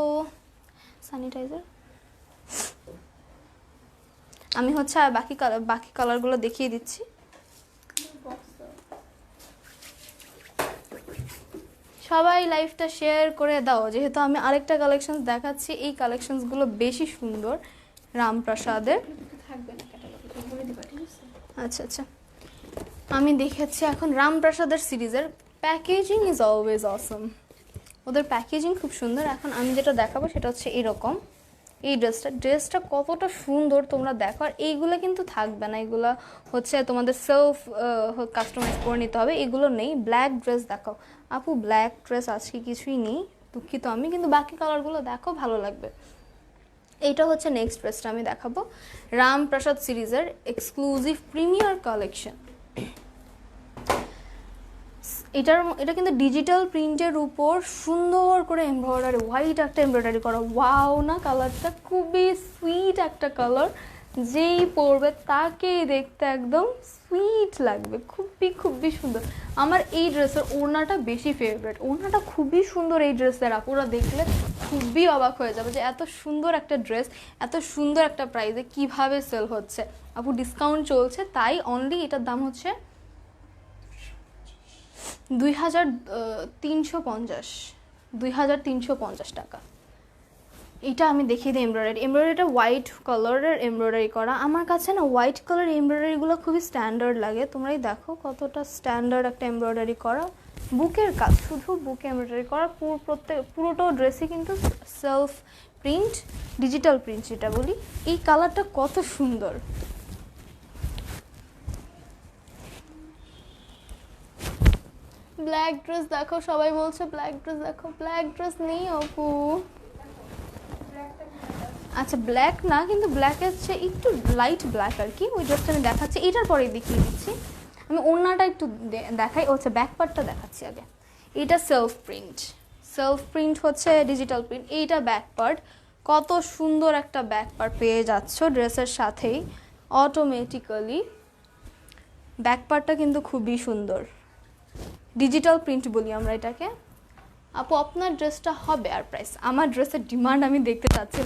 স্যানিটাইজার, আমি হচ্ছে বাকি কালারগুলো দেখিয়ে দিচ্ছি। সবাই লাইভটা শেয়ার করে দাও, যেহেতু আমি আরেকটা কালেকশন দেখাচ্ছি, এই কালেকশনসগুলো বেশি সুন্দর রামপ্রসাদের। আচ্ছা আচ্ছা, আমি দেখেছি এখন রামপ্রসাদের সিরিজের প্যাকেজিং ইজ অলওয়েজ অসম, ওদের প্যাকেজিং খুব সুন্দর। এখন আমি যেটা দেখাবো সেটা হচ্ছে এরকম, এই ড্রেসটা কতটা সুন্দর তোমরা দেখো। আর এইগুলো কিন্তু থাকবে না, এগুলো হচ্ছে তোমাদের সেলফ কাস্টমাইজ করে নিতে হবে, এগুলো নেই। ব্ল্যাক ড্রেস দেখাও আপু, ব্ল্যাক ড্রেস আজকে কিছুই নেই, দুঃখিত আমি, কিন্তু বাকি কালারগুলো দেখো, ভালো লাগবে। এইটা হচ্ছে নেক্সট ড্রেসটা আমি দেখাবো, রামপ্রসাদ সিরিজের এক্সক্লুসিভ প্রিমিয়ার কালেকশন। এটা কিন্তু ডিজিটাল প্রিন্টের উপর সুন্দর করে এমব্রয়ডারি, হোয়াইট একটা এমব্রয়ডারি করা। ওয়াও না, কালারটা খুবই সুইট একটা কালার, যেই পরবে তাকেই দেখতে একদম সুইট লাগবে, খুবই খুবই সুন্দর। আমার এই ড্রেসের ওড়নাটা বেশি ফেভারিট, ওড়নাটা খুবই সুন্দর এই ড্রেসের, আপুরা দেখলে খুবই অবাক হয়ে যাবে যে এত সুন্দর একটা ড্রেস এত সুন্দর একটা প্রাইসে কিভাবে সেল হচ্ছে। আপু ডিসকাউন্ট চলছে তাই অনলি এটার দাম হচ্ছে 2350 টাকা। এটা আমি দেখিয়ে দিই এমব্রয়ডারিটা হোয়াইট কালারের এমব্রয়ডারি করা। আমার কাছে না হোয়াইট কালার এমব্রয়ডারিগুলো খুবই স্ট্যান্ডার্ড লাগে, তোমরাই দেখো কতটা স্ট্যান্ডার্ড একটা এমব্রয়ডারি করা, বুকের কাজ, শুধু বুকে এমব্রয়ডারি করা। পুরোটা ড্রেসই কিন্তু সেলফ প্রিন্ট, ডিজিটাল প্রিন্ট যেটা বলি। এই কালারটা কত সুন্দর, ব্ল্যাক ড্রেস দেখো, সবাই বলছে ব্ল্যাক ড্রেস দেখো, ব্ল্যাক ড্রেস নেই আপু। আচ্ছা ব্ল্যাক না, কিন্তু ব্ল্যাকের চেয়ে একটু লাইট ব্ল্যাক আর কি, ওই ড্রেসটা আমি দেখাচ্ছি, এটার পরেই দেখিয়ে দিচ্ছি। আমি ওড়নাটা একটু দেখাই, হচ্ছে ব্যাক পার্টটা দেখাচ্ছি আগে। এটা সেলফ প্রিন্ট হচ্ছে ডিজিটাল প্রিন্ট, এইটা ব্যাক পার্ট। কত সুন্দর একটা ব্যাক পার্ট পেয়ে যাচ্ছ ড্রেসের সাথেই অটোমেটিক্যালি। ব্যাক পার্টটা কিন্তু খুবই সুন্দর, ডিজিটাল প্রিন্ট বলি আমরা এটাকে। আপু আপনার ড্রেসটা হবে আর প্রাইস, আমার ড্রেসের ডিমান্ড আমি দেখতে চাচ্ছি।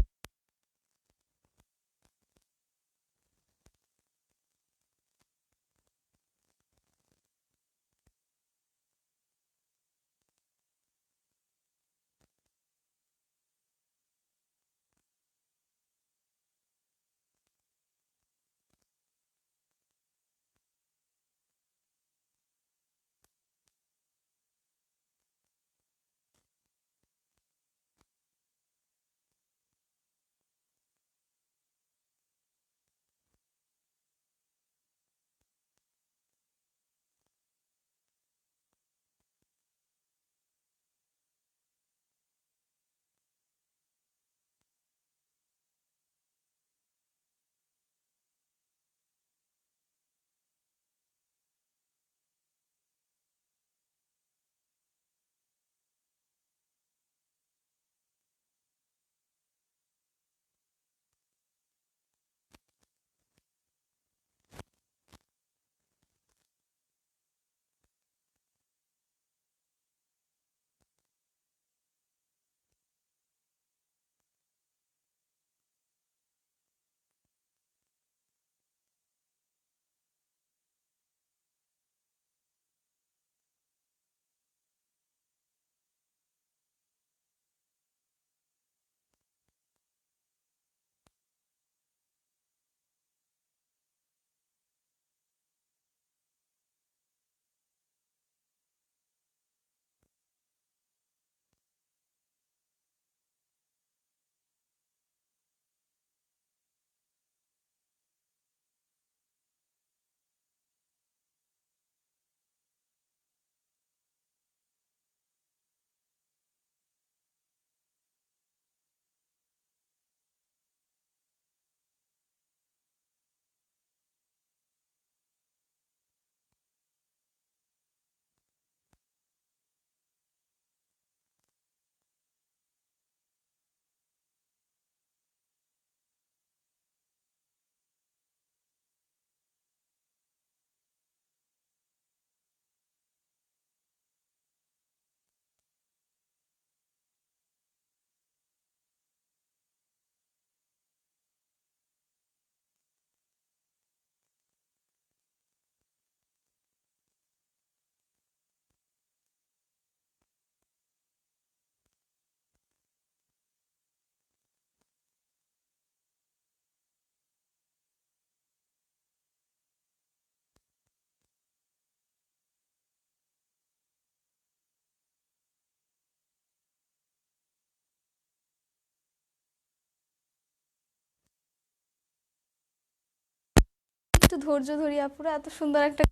একটু ধৈর্য ধরি আপুরা, এত সুন্দর একটা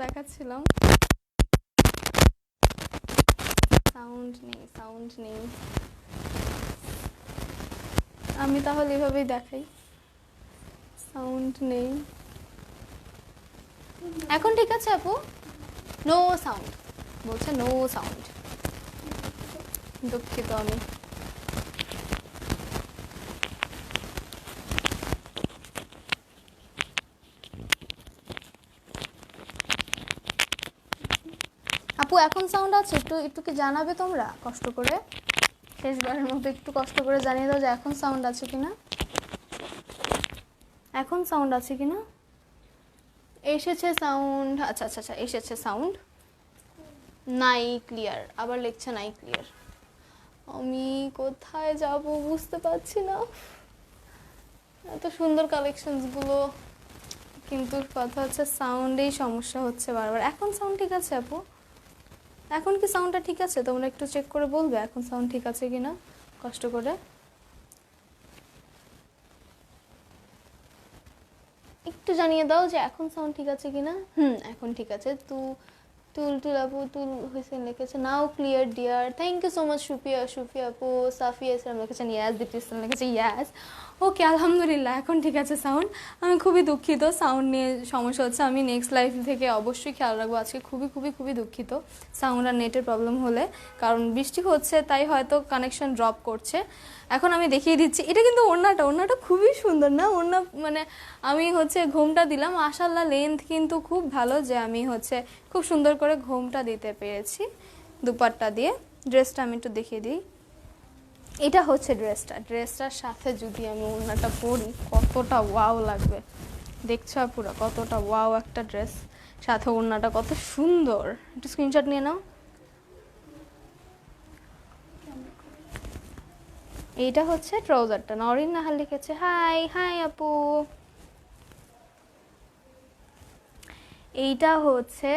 দেখাচ্ছিলাম। সাউন্ড নেই, সাউন্ড নেই। আমি তাহলে এভাবেই দেখাই, সাউন্ড নেই। এখন ঠিক আছে আপু? নো সাউন্ড বলছে, নো সাউন্ড। দুঃখিত আমি। আপু এখন সাউন্ড আছে? একটু একটু কি জানাবে তোমরা কষ্ট করে, শেষবারের মতো একটু কষ্ট করে জানিয়ে দাও যে এখন সাউন্ড আছে কিনা, এখন সাউন্ড আছে কিনা। এসেছে সাউন্ড, আচ্ছা আচ্ছা আচ্ছা, এসেছে সাউন্ড। নাই ক্লিয়ার, আবার লিখছে নাই ক্লিয়ার। আমি কোথায় যাব বুঝতে পারছি না, এত সুন্দর কালেকশনসগুলো, কিন্তু কথা হচ্ছে সাউন্ডেই সমস্যা হচ্ছে বারবার। এখন সাউন্ড ঠিক আছে আপু? এখন কি সাউন্ডটা ঠিক আছে? তোমরা একটু চেক করে বলবে এখন সাউন্ড ঠিক আছে কিনা কষ্ট করে। একটু জানিয়ে দাও যে এখন সাউন্ড ঠিক আছে কিনা। এখন ঠিক আছে। তুল আপু, তুল হোসেন লিখেছে now clear dear, thank you so much. Sufia আপু, সাফিয়া ইসলাম লিখেছেন ইয়াস, দীপ্তি ইসলাম লিখেছে ইয়াস। ওকে আলহামদুলিল্লাহ, এখন ঠিক আছে সাউন্ড। আমি খুবই দুঃখিত, সাউন্ড নিয়ে সমস্যা হচ্ছে। আমি নেক্সট লাইফ থেকে অবশ্যই খেয়াল রাখবো। আজকে খুবই খুবই খুবই দুঃখিত সাউন্ড আর নেটের প্রবলেম হলে, কারণ বৃষ্টি হচ্ছে তাই হয়তো কানেকশন ড্রপ করছে। এখন আমি দেখিয়ে দিচ্ছি, এটা কিন্তু ওড়নাটা খুবই সুন্দর না? ওড়না মানে আমি হচ্ছে ঘোমটা দিলাম, মাশাআল্লাহ লেন্থ কিন্তু খুব ভালো, যে আমি হচ্ছে খুব সুন্দর করে ঘোমটা দিতে পেরেছি দুপাট্টা দিয়ে। ড্রেসটা আমি একটু দেখিয়ে দিই। এটা হচ্ছে ড্রেসটার সাথে যদি আমি ওড়নাটা পরি কতটা ওয়াও লাগবে, দেখছো পুরো কতটা ওয়াও একটা ড্রেস, সাথে ওড়নাটা কত সুন্দর। একটু স্ক্রিনশট নিয়ে নাও। এইটা হচ্ছে ট্রাউজারটা। নরিন নাহার লিখেছে হাই হাই আপু। এইটা হচ্ছে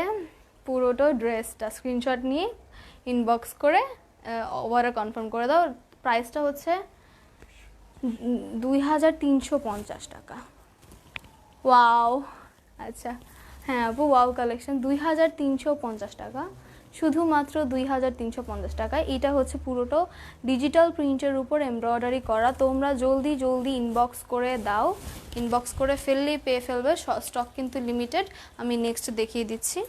পুরোটা ড্রেসটা, স্ক্রিনশট নিয়ে ইনবক্স করে অর্ডার কনফার্ম করে দাও। প্রাইসটা হচ্ছে 2350 টাকা। ওয়াও, আচ্ছা হ্যাঁ আপু, ওয়াও কালেকশন 2350 টাকা, শুধুমাত্র 2350 টাকায়। এটা হচ্ছে পুরোটা ডিজিটাল প্রিন্টের উপর এমব্রয়ডারি করা। তোমরা জলদি জলদি ইনবক্স করে দাও, ইনবক্স করে ফেললেই পেয়ে ফেলবে। স্টক কিন্তু লিমিটেড। আমি নেক্সট দেখিয়ে দিচ্ছি।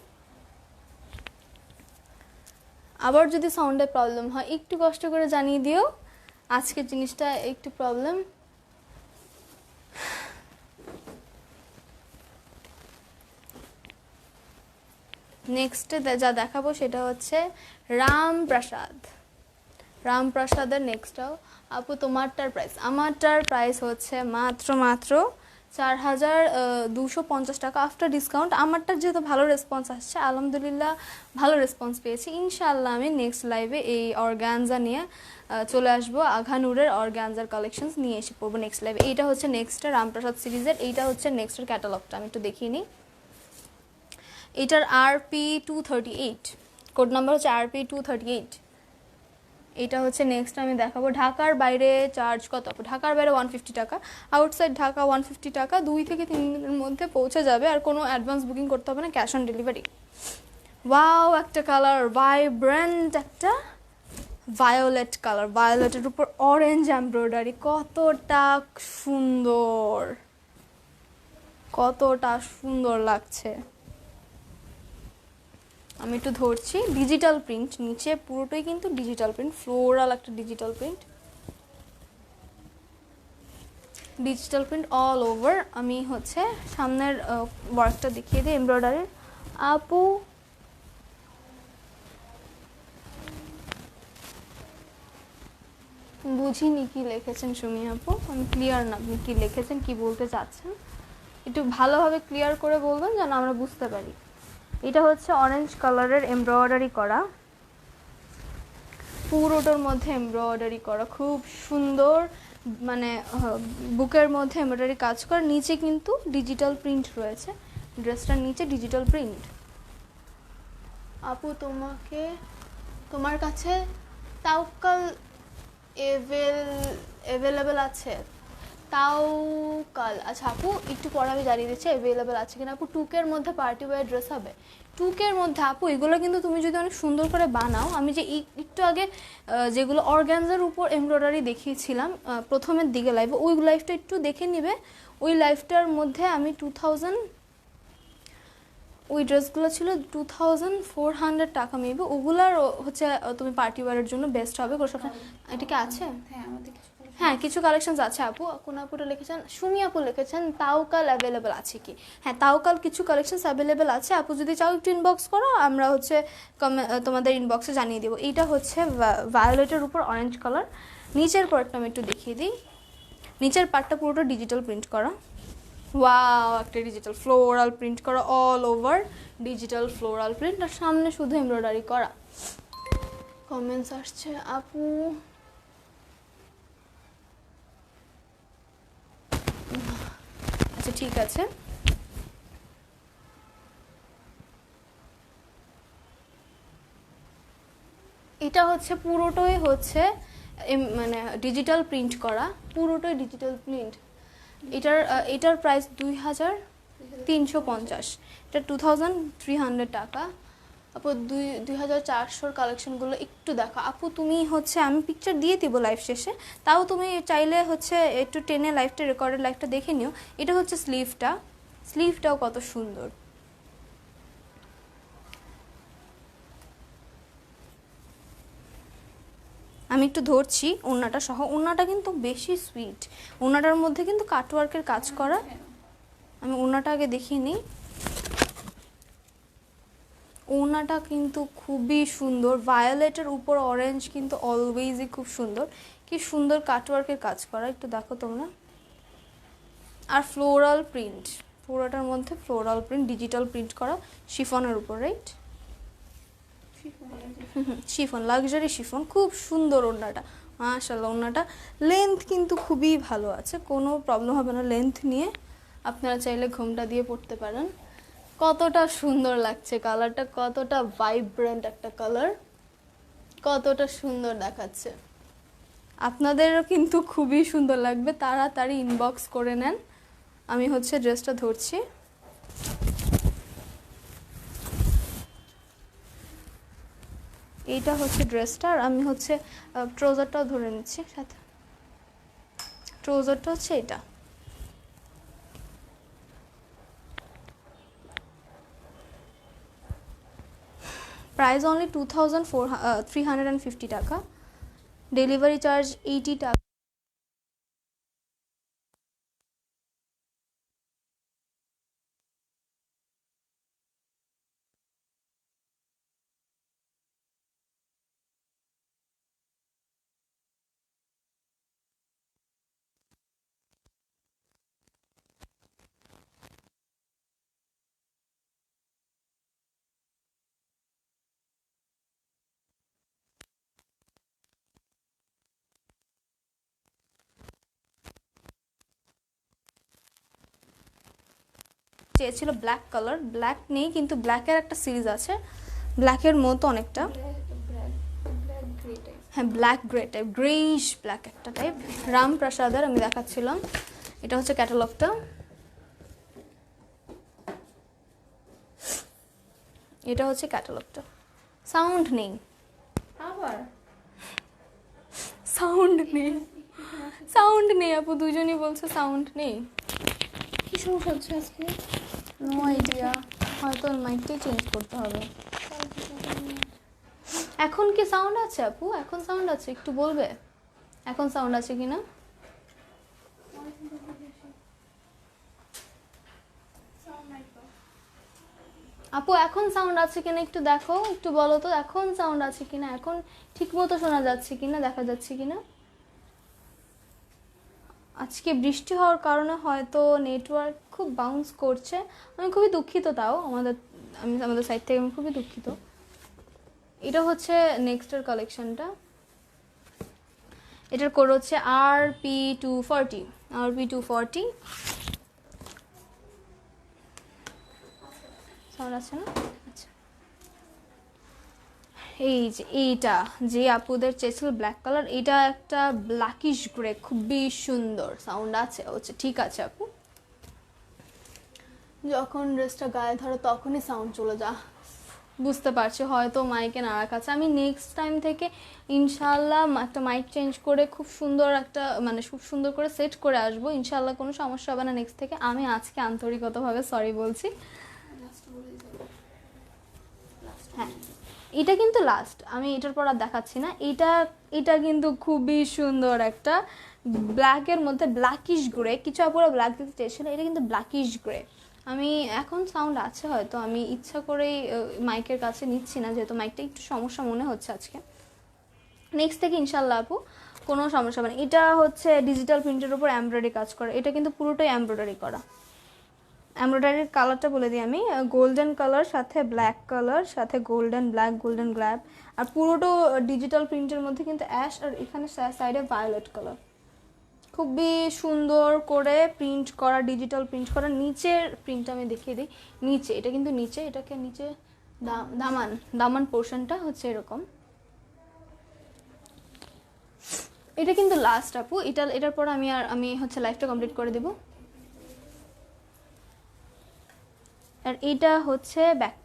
আবার যদি সাউন্ডে প্রবলেম হয় একটু কষ্ট করে জানিয়ে দিও, আজকের জিনিসটা একটু প্রবলেম। নেক্সটে যা দেখাবো সেটা হচ্ছে রামপ্রাসাদের নেক্সটটাও। আপু তোমারটার প্রাইস, আমারটার প্রাইস হচ্ছে মাত্র 4250 টাকা আফটার ডিসকাউন্ট। আমারটার যেহেতু ভালো রেসপন্স আসছে, আলহামদুলিল্লাহ ভালো রেসপন্স পেয়েছি। ইনশাআল্লাহ আমি নেক্সট লাইভে এই অর্গানজা নিয়ে চলে আসবো। আঘানুরের অর্গানজার কালেকশনস নিয়ে এসে পড়বো নেক্সট লাইভে। এইটা হচ্ছে নেক্সটের রামপ্রাসাদ সিরিজের, এইটা হচ্ছে নেক্সটের ক্যাটালগটা আমি একটু দেখিয়ে নিই। এটার RP238, কোড নাম্বার হচ্ছে RP238। এটা হচ্ছে নেক্সট আমি দেখাবো। ঢাকার বাইরে চার্জ কত? ঢাকার বাইরে 150 টাকা, আউটসাইড ঢাকা 150 টাকা। 2 থেকে 3 দিনের মধ্যে পৌঁছে যাবে, আর কোনো অ্যাডভান্স বুকিং করতে হবে না, ক্যাশ অন ডেলিভারি। ওয়াও একটা কালার, ভাইব্রেন্ট একটা ভায়োলেট কালার, ভায়োলেটের উপর অরেঞ্জ এমব্রয়ডারি, কতটা সুন্দর, কতটা সুন্দর লাগছে। আমি একটু ধরছি, ডিজিটাল প্রিন্ট নিচে পুরোটাই কিন্তু ডিজিটাল প্রিন্ট, ফ্লোরাল একটা ডিজিটাল প্রিন্ট অল ওভার। আমি হচ্ছে সামনের ওয়ার্কটা দেখিয়ে দিই এমব্রয়ডারির। আপু বুঝিনি কি লিখেছেন সুমি আপু, আমি ক্লিয়ার না আপনি কি লিখেছেন, কি বলতে চাচ্ছেন, একটু ভালোভাবে ক্লিয়ার করে বলবেন যেন আমরা বুঝতে পারি। এটা হচ্ছে অরেঞ্জ কালারের এমব্রয়ডারি করা, পুরোটার মধ্যে এমব্রয়ডারি করা, খুব সুন্দর, মানে বুকের মধ্যে এমব্রয়ডারি কাজ করা, নিচে কিন্তু ডিজিটাল প্রিন্ট রয়েছে, ড্রেসটার নিচে ডিজিটাল প্রিন্ট। আপু তোমার কাছে তাওকাল অ্যাভেলেবেল আছে? তাও কাল, আচ্ছা আপু একটু পরে আমি জানিয়ে দিচ্ছি অ্যাভেলেবেল আছে কিনা। আপু টুকের মধ্যে পার্টি ওয়্যার ড্রেস হবে? টুকের মধ্যে আপু এগুলো কিন্তু তুমি যদি অনেক সুন্দর করে বানাও, আমি যে একটু আগে যেগুলো অর্গানজার উপর এমব্রয়ডারি দেখিয়েছিলাম প্রথমের দিকে লাইভে, ওই লাইভটা একটু দেখে নিবে। ওই লাইভটার মধ্যে আমি ওই ড্রেসগুলো ছিল 2400 টাকা মেবি। ওগুলার হচ্ছে তুমি পার্টি ওয়্যারের জন্য বেস্ট হবে। এটা কি আছে? হ্যাঁ কিছু কালেকশনস আছে আপু। কোন আপুটা লিখেছেন, সুমি আপু লিখেছেন তাওকাল অ্যাভেলেবেল আছে কি? হ্যাঁ তাওকাল কিছু কালেকশনস অ্যাভেলেবেল আছে। আপু যদি চাও একটু ইনবক্স করো, আমরা হচ্ছে তোমাদের ইনবক্সে জানিয়ে দেবো। এইটা হচ্ছে ভায়োলেটের উপর অরেঞ্জ কালার। নিচের পার্টটা আমি একটু দেখিয়ে দিই। নিচের পার্টটা পুরোটা ডিজিটাল প্রিন্ট করা। ওয়াও, একটা ডিজিটাল ফ্লোরাল প্রিন্ট করা, all over digital floral print, আর সামনে শুধু এমব্রয়ডারি করা। কমেন্টস আসছে আপু আচ্ছা ঠিক আছে। এটা হচ্ছে পুরোটাই হচ্ছে মানে ডিজিটাল প্রিন্ট করা, পুরোটাই ডিজিটাল প্রিন্ট। এটার প্রাইস 2350, এটা 2300 টাকা। আপু 2400 কালেকশনগুলো একটু দেখো আপু। তুমি হচ্ছে আমি পিকচার দিয়ে দিব লাইভ শেষে, তাও তুমি চাইলে হচ্ছে একটু টেনে লাইভটা রেকর্ডেড লাইভটা দেখে নিও। এটা হচ্ছে স্লিভটাও কত সুন্দর। আমি একটু ধরছি ওড়নাটা সহ। ওড়নাটা কিন্তু বেশি সুইট, ওড়নাটার মধ্যে কিন্তু কাটওয়ার্কের কাজ করা। আমি ওড়নাটা আগে দেখিয়ে নিই। ওড়নাটা কিন্তু খুবই সুন্দর, ভায়োলেটের উপর অরেঞ্জ কিন্তু অলওয়েজই খুব সুন্দর। কি সুন্দর কাটওয়ার্কের কাজ করা, একটু দেখো তোমরা। আর ফ্লোরাল প্রিন্ট, পুরোটার মধ্যে ফ্লোরাল প্রিন্ট, ডিজিটাল প্রিন্ট করা শিফনের উপর, রাইট? শিফন, লাক্সারি শিফন, খুব সুন্দর ওড়নাটা। মাশাআল্লাহ, ওড়নাটা লেন্থ কিন্তু খুবই ভালো আছে, কোনো প্রবলেম হবে না লেন্থ নিয়ে। আপনারা চাইলে ঘোমটা দিয়ে পড়তে পারেন। কতটা সুন্দর লাগছে কালারটা, কতটা ভাইব্রেন্ট একটা কালার, কতটা সুন্দর দেখাচ্ছে। আপনাদেরও কিন্তু খুবই সুন্দর লাগবে, তাড়াতাড়ি ইনবক্স করে নেন। আমি হচ্ছে ড্রেসটা ধরছি। এইটা হচ্ছে ড্রেসটা, আর আমি হচ্ছে ট্রাউজারটাও ধরে নিচ্ছি সাথে। ট্রাউজারটা হচ্ছে এটা। প্রাইস অনলি 2350 টাকা, ডেলিভারি চার্জ 80 টাকা। চেয়েছিল ব্ল্যাক কালার, ব্ল্যাক নেই কিন্তু ব্ল্যাকের একটা সিরিজ আছে, ব্ল্যাকের মতো অনেকটা। হ্যাঁ black grey type, greyish black একটা টাইপ, রামপ্রসাদের আমি দেখাচ্ছিলাম। এটা হচ্ছে ক্যাটালগটা। এটা হচ্ছে ক্যাটালগটা। সাউন্ড নেই, আবার সাউন্ড নেই আপু, দুজনই বলছে সাউন্ড নেই। কি সমস্যা হচ্ছে আজকে? নো আইডিয়া, হয়তো মাইকটাই চেঞ্জ করতে হবে। এখন কি সাউন্ড আছে আপু? এখন সাউন্ড আছে, একটু বলবে এখন সাউন্ড আছে কিনা। আপু এখন সাউন্ড আছে কিনা একটু দেখো, একটু বলো তো এখন সাউন্ড আছে কিনা, এখন ঠিক মতো শোনা যাচ্ছে কিনা, দেখা যাচ্ছে কিনা। আজকে বৃষ্টি হওয়ার কারণে হয়তো নেটওয়ার্ক খুব বাউন্স করছে, আমি খুবই দুঃখিত। তাও আমাদের সাইড থেকে আমি খুবই দুঃখিত। এটা হচ্ছে নেক্সটের কালেকশনটা। এটার কোড হচ্ছে RP240, RP240। সাউন্ড আছে না? আচ্ছা এই যে এইটা যে আপুদের চেয়েছিল ব্ল্যাক কালার, এটা একটা ব্ল্যাকিশ গ্রে, খুবই সুন্দর সাউন্ড আছে হচ্ছে। ঠিক আছে আপু, যখন ড্রেসটা গায়ে ধরো তখনই সাউন্ড চলে যা, বুঝতে পারছি হয়তো মাইকে নাড়া কাছে। আমি নেক্সট টাইম থেকে ইনশাল্লাহ একটা মাইক চেঞ্জ করে খুব সুন্দর একটা মানে খুব সুন্দর করে সেট করে আসবো ইনশাল্লাহ, কোনো সমস্যা হবে না নেক্সট থেকে। আমি আজকে আন্তরিকতাভাবে সরি বলছি। হ্যাঁ, এটা কিন্তু লাস্ট, আমি এটার পর আর দেখাচ্ছি না। এটা কিন্তু খুবই সুন্দর একটা ব্ল্যাকের মধ্যে ব্ল্যাকিশ গ্রে, কিছু আপুরা ব্ল্যাক দিতে চেয়েছিল, এটা কিন্তু ব্ল্যাকিশ গ্রে। আমি এখন সাউন্ড আছে হয়তো, আমি ইচ্ছা করেই মাইকের কাছে নিচ্ছি না যেহেতু মাইকটা একটু সমস্যা মনে হচ্ছে আজকে। নেক্সট থেকে ইনশাল্লাহ আপু কোনো সমস্যা হবে না। এটা হচ্ছে ডিজিটাল প্রিন্টের উপর এমব্রয়ডারি কাজ করা, এটা কিন্তু পুরোটাই এমব্রয়ডারি করা। এমব্রয়ডারির কালারটা বলে দিই আমি, গোল্ডেন কালার সাথে ব্ল্যাক কালার সাথে গোল্ডেন ব্ল্যাক গোল্ডেন গ্ল্যাব, আর পুরোটো ডিজিটাল প্রিন্টের মধ্যে কিন্তু অ্যাশ, আর এখানে সাইডে ভায়োলেট কালার। খুবই সুন্দর করে প্রিন্ট করা, ডিজিটাল প্রিন্ট করা। নিচের প্রিন্টটা আমি দেখিয়ে দিই, নিচে এটা কিন্তু নিচে, এটাকে নিচে দামান পোর্শনটা হচ্ছে এরকম। এটা কিন্তু লাস্ট আপু, এটার পর আমি হচ্ছে লাইফটা কমপ্লিট করে দেবো। আর এটা হচ্ছে ব্যাক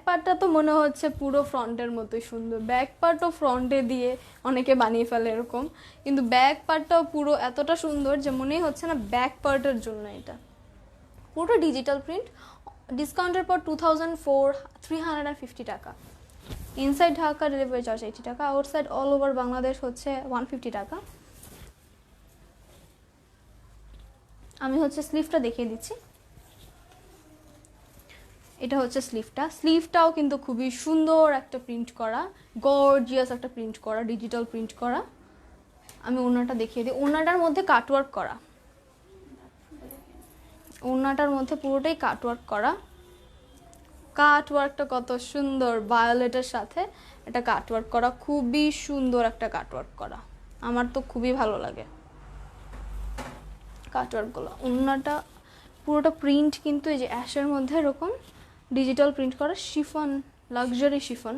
পার্টটা তো মনে হচ্ছে পুরো ফ্রন্টের মতোই সুন্দর। ব্যাক পার্টও ফ্রন্টে দিয়ে অনেকে বানিয়ে ফেলে এরকম, কিন্তু ব্যাক পার্টটাও পুরো এতটা সুন্দর যে মনেই হচ্ছে না ব্যাক পার্টের জন্য। এটা পুরো ডিজিটাল প্রিন্ট, ডিসকাউন্টের পর 2350 টাকা। ইনসাইড ঢাকা ডেলিভারি চার্জ 80 টাকা, আউটসাইড অল ওভার বাংলাদেশ হচ্ছে 150 টাকা। আমি হচ্ছে স্লিভটা দেখিয়ে দিচ্ছি। এটা হচ্ছে স্লিভটাও কিন্তু খুবই সুন্দর একটা প্রিন্ট করা, গর্জিয়াস একটা প্রিন্ট করা, ডিজিটাল প্রিন্ট করা। আমি ওড়নাটা দেখিয়ে দিই, ওড়নাটার মধ্যে কাটওয়ার্ক করা, ওড়নাটার মধ্যে পুরোটাই কাটওয়ার্ক করা। কাটওয়ার্কটা কত সুন্দর, ভায়োলেটের সাথে এটা কাটওয়ার্ক করা, খুবই সুন্দর একটা কাটওয়ার্ক করা, আমার তো খুবই ভালো লাগে কাটওয়ার্কগুলো। ওড়নাটা পুরোটা প্রিন্ট কিন্তু এই যে অ্যাশের মধ্যে এরকম ডিজিটাল প্রিন্ট করা, শিফন, লাক্সারি শিফন।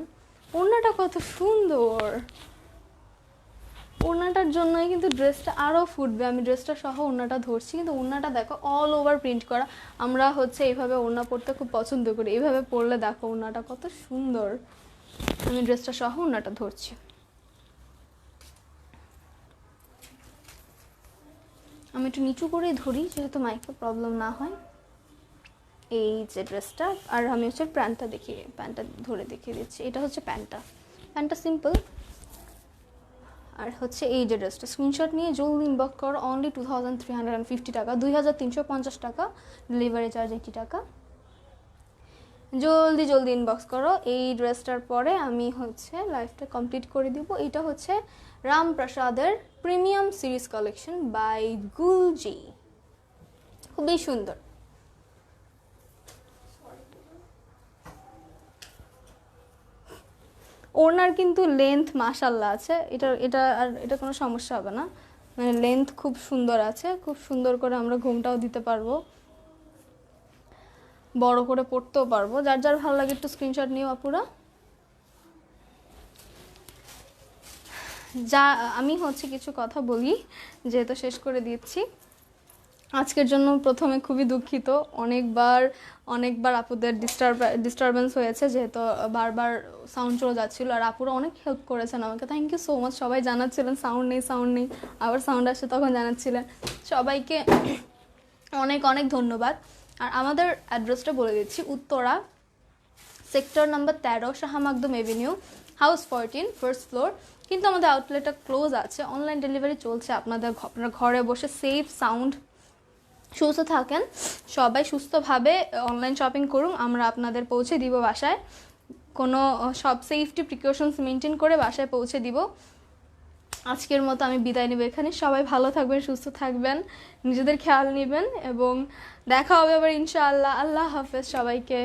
ওড়নাটা কত সুন্দর, ওড়নাটার জন্যই কিন্তু ড্রেসটা আরও ফুটবে। আমি ড্রেসটা সহ ওড়নাটা ধরছি, কিন্তু ওড়নাটা দেখো অল ওভার প্রিন্ট করা। আমরা হচ্ছে এইভাবে ওড়না পরতে খুব পছন্দ করি, এইভাবে পরলে দেখো ওড়নাটা কত সুন্দর। আমি ড্রেসটা সহ ওড়নাটা ধরছি। আমি একটু নিচু করেই ধরি যেহেতু মাইকে প্রবলেম না হয়। এই যে ড্রেসটা, আর আমি হচ্ছে প্যান্টটা ধরে দেখিয়ে দিচ্ছি। এটা হচ্ছে প্যান্টটা সিম্পল। আর হচ্ছে এই যে ড্রেসটা, স্ক্রিনশট নিয়ে জলদি ইনবক্স করো, অনলি 2350 টাকা, 2350 টাকা, ডেলিভারি চার্জ 80 টাকা। জলদি ইনবক্স করো। এই ড্রেসটার পরে আমি হচ্ছে লাইফটা কমপ্লিট করে দিব। এটা হচ্ছে রামপ্রসাদের প্রিমিয়াম সিরিজ কালেকশন বাই গুলজি, খুবই সুন্দর। ওনার কিন্তু লেন্থ মাশাল্লাহ আছে, এটা কোনো সমস্যা হবে না, মানে লেন্থ খুব সুন্দর আছে, খুব সুন্দর করে আমরা ঘুমটাও দিতে পারবো, বড় করে পড়তেও পারবো। যার যার ভালো লাগে একটু স্ক্রিনশট নিও আপুরা। আমি হচ্ছে কিছু কথা বলি যেহেতু শেষ করে দিচ্ছি আজকের জন্য। প্রথমে খুবই দুঃখিত, অনেকবার আপুদের ডিস্টারবেন্স হয়েছে যেহেতু বারবার সাউন্ড চলে যাচ্ছিলো, আর আপুরা অনেক হেল্প করেছেন আমাকে, থ্যাংক ইউ সো মাচ। সবাই জানাচ্ছিলেন সাউন্ড নেই, আবার সাউন্ড আসছে তখন জানাচ্ছিলেন, সবাইকে অনেক ধন্যবাদ। আর আমাদের অ্যাড্রেসটা বলে দিচ্ছি, Uttara sector number 13, Shah Makhdum Avenue, house 14, first floor. কিন্তু আমাদের আউটলেটটা ক্লোজ আছে, অনলাইন ডেলিভারি চলছে। আপনারা ঘরে বসে সেফ সাউন্ড, সুস্থ থাকেন সবাই, সুস্থভাবে অনলাইন শপিং করুন, আমরা আপনাদের পৌঁছে দিব বাসায়। কোনো সব সেফটি প্রিকশনস মেনটেন করে বাসায় পৌঁছে দিব। আজকের মতো আমি বিদায় নেব এখানে। সবাই ভালো থাকবেন, সুস্থ থাকবেন, নিজেদের খেয়াল নেবেন, এবং দেখা হবে আবার ইনশাআল্লাহ। আল্লাহ হাফেজ সবাইকে।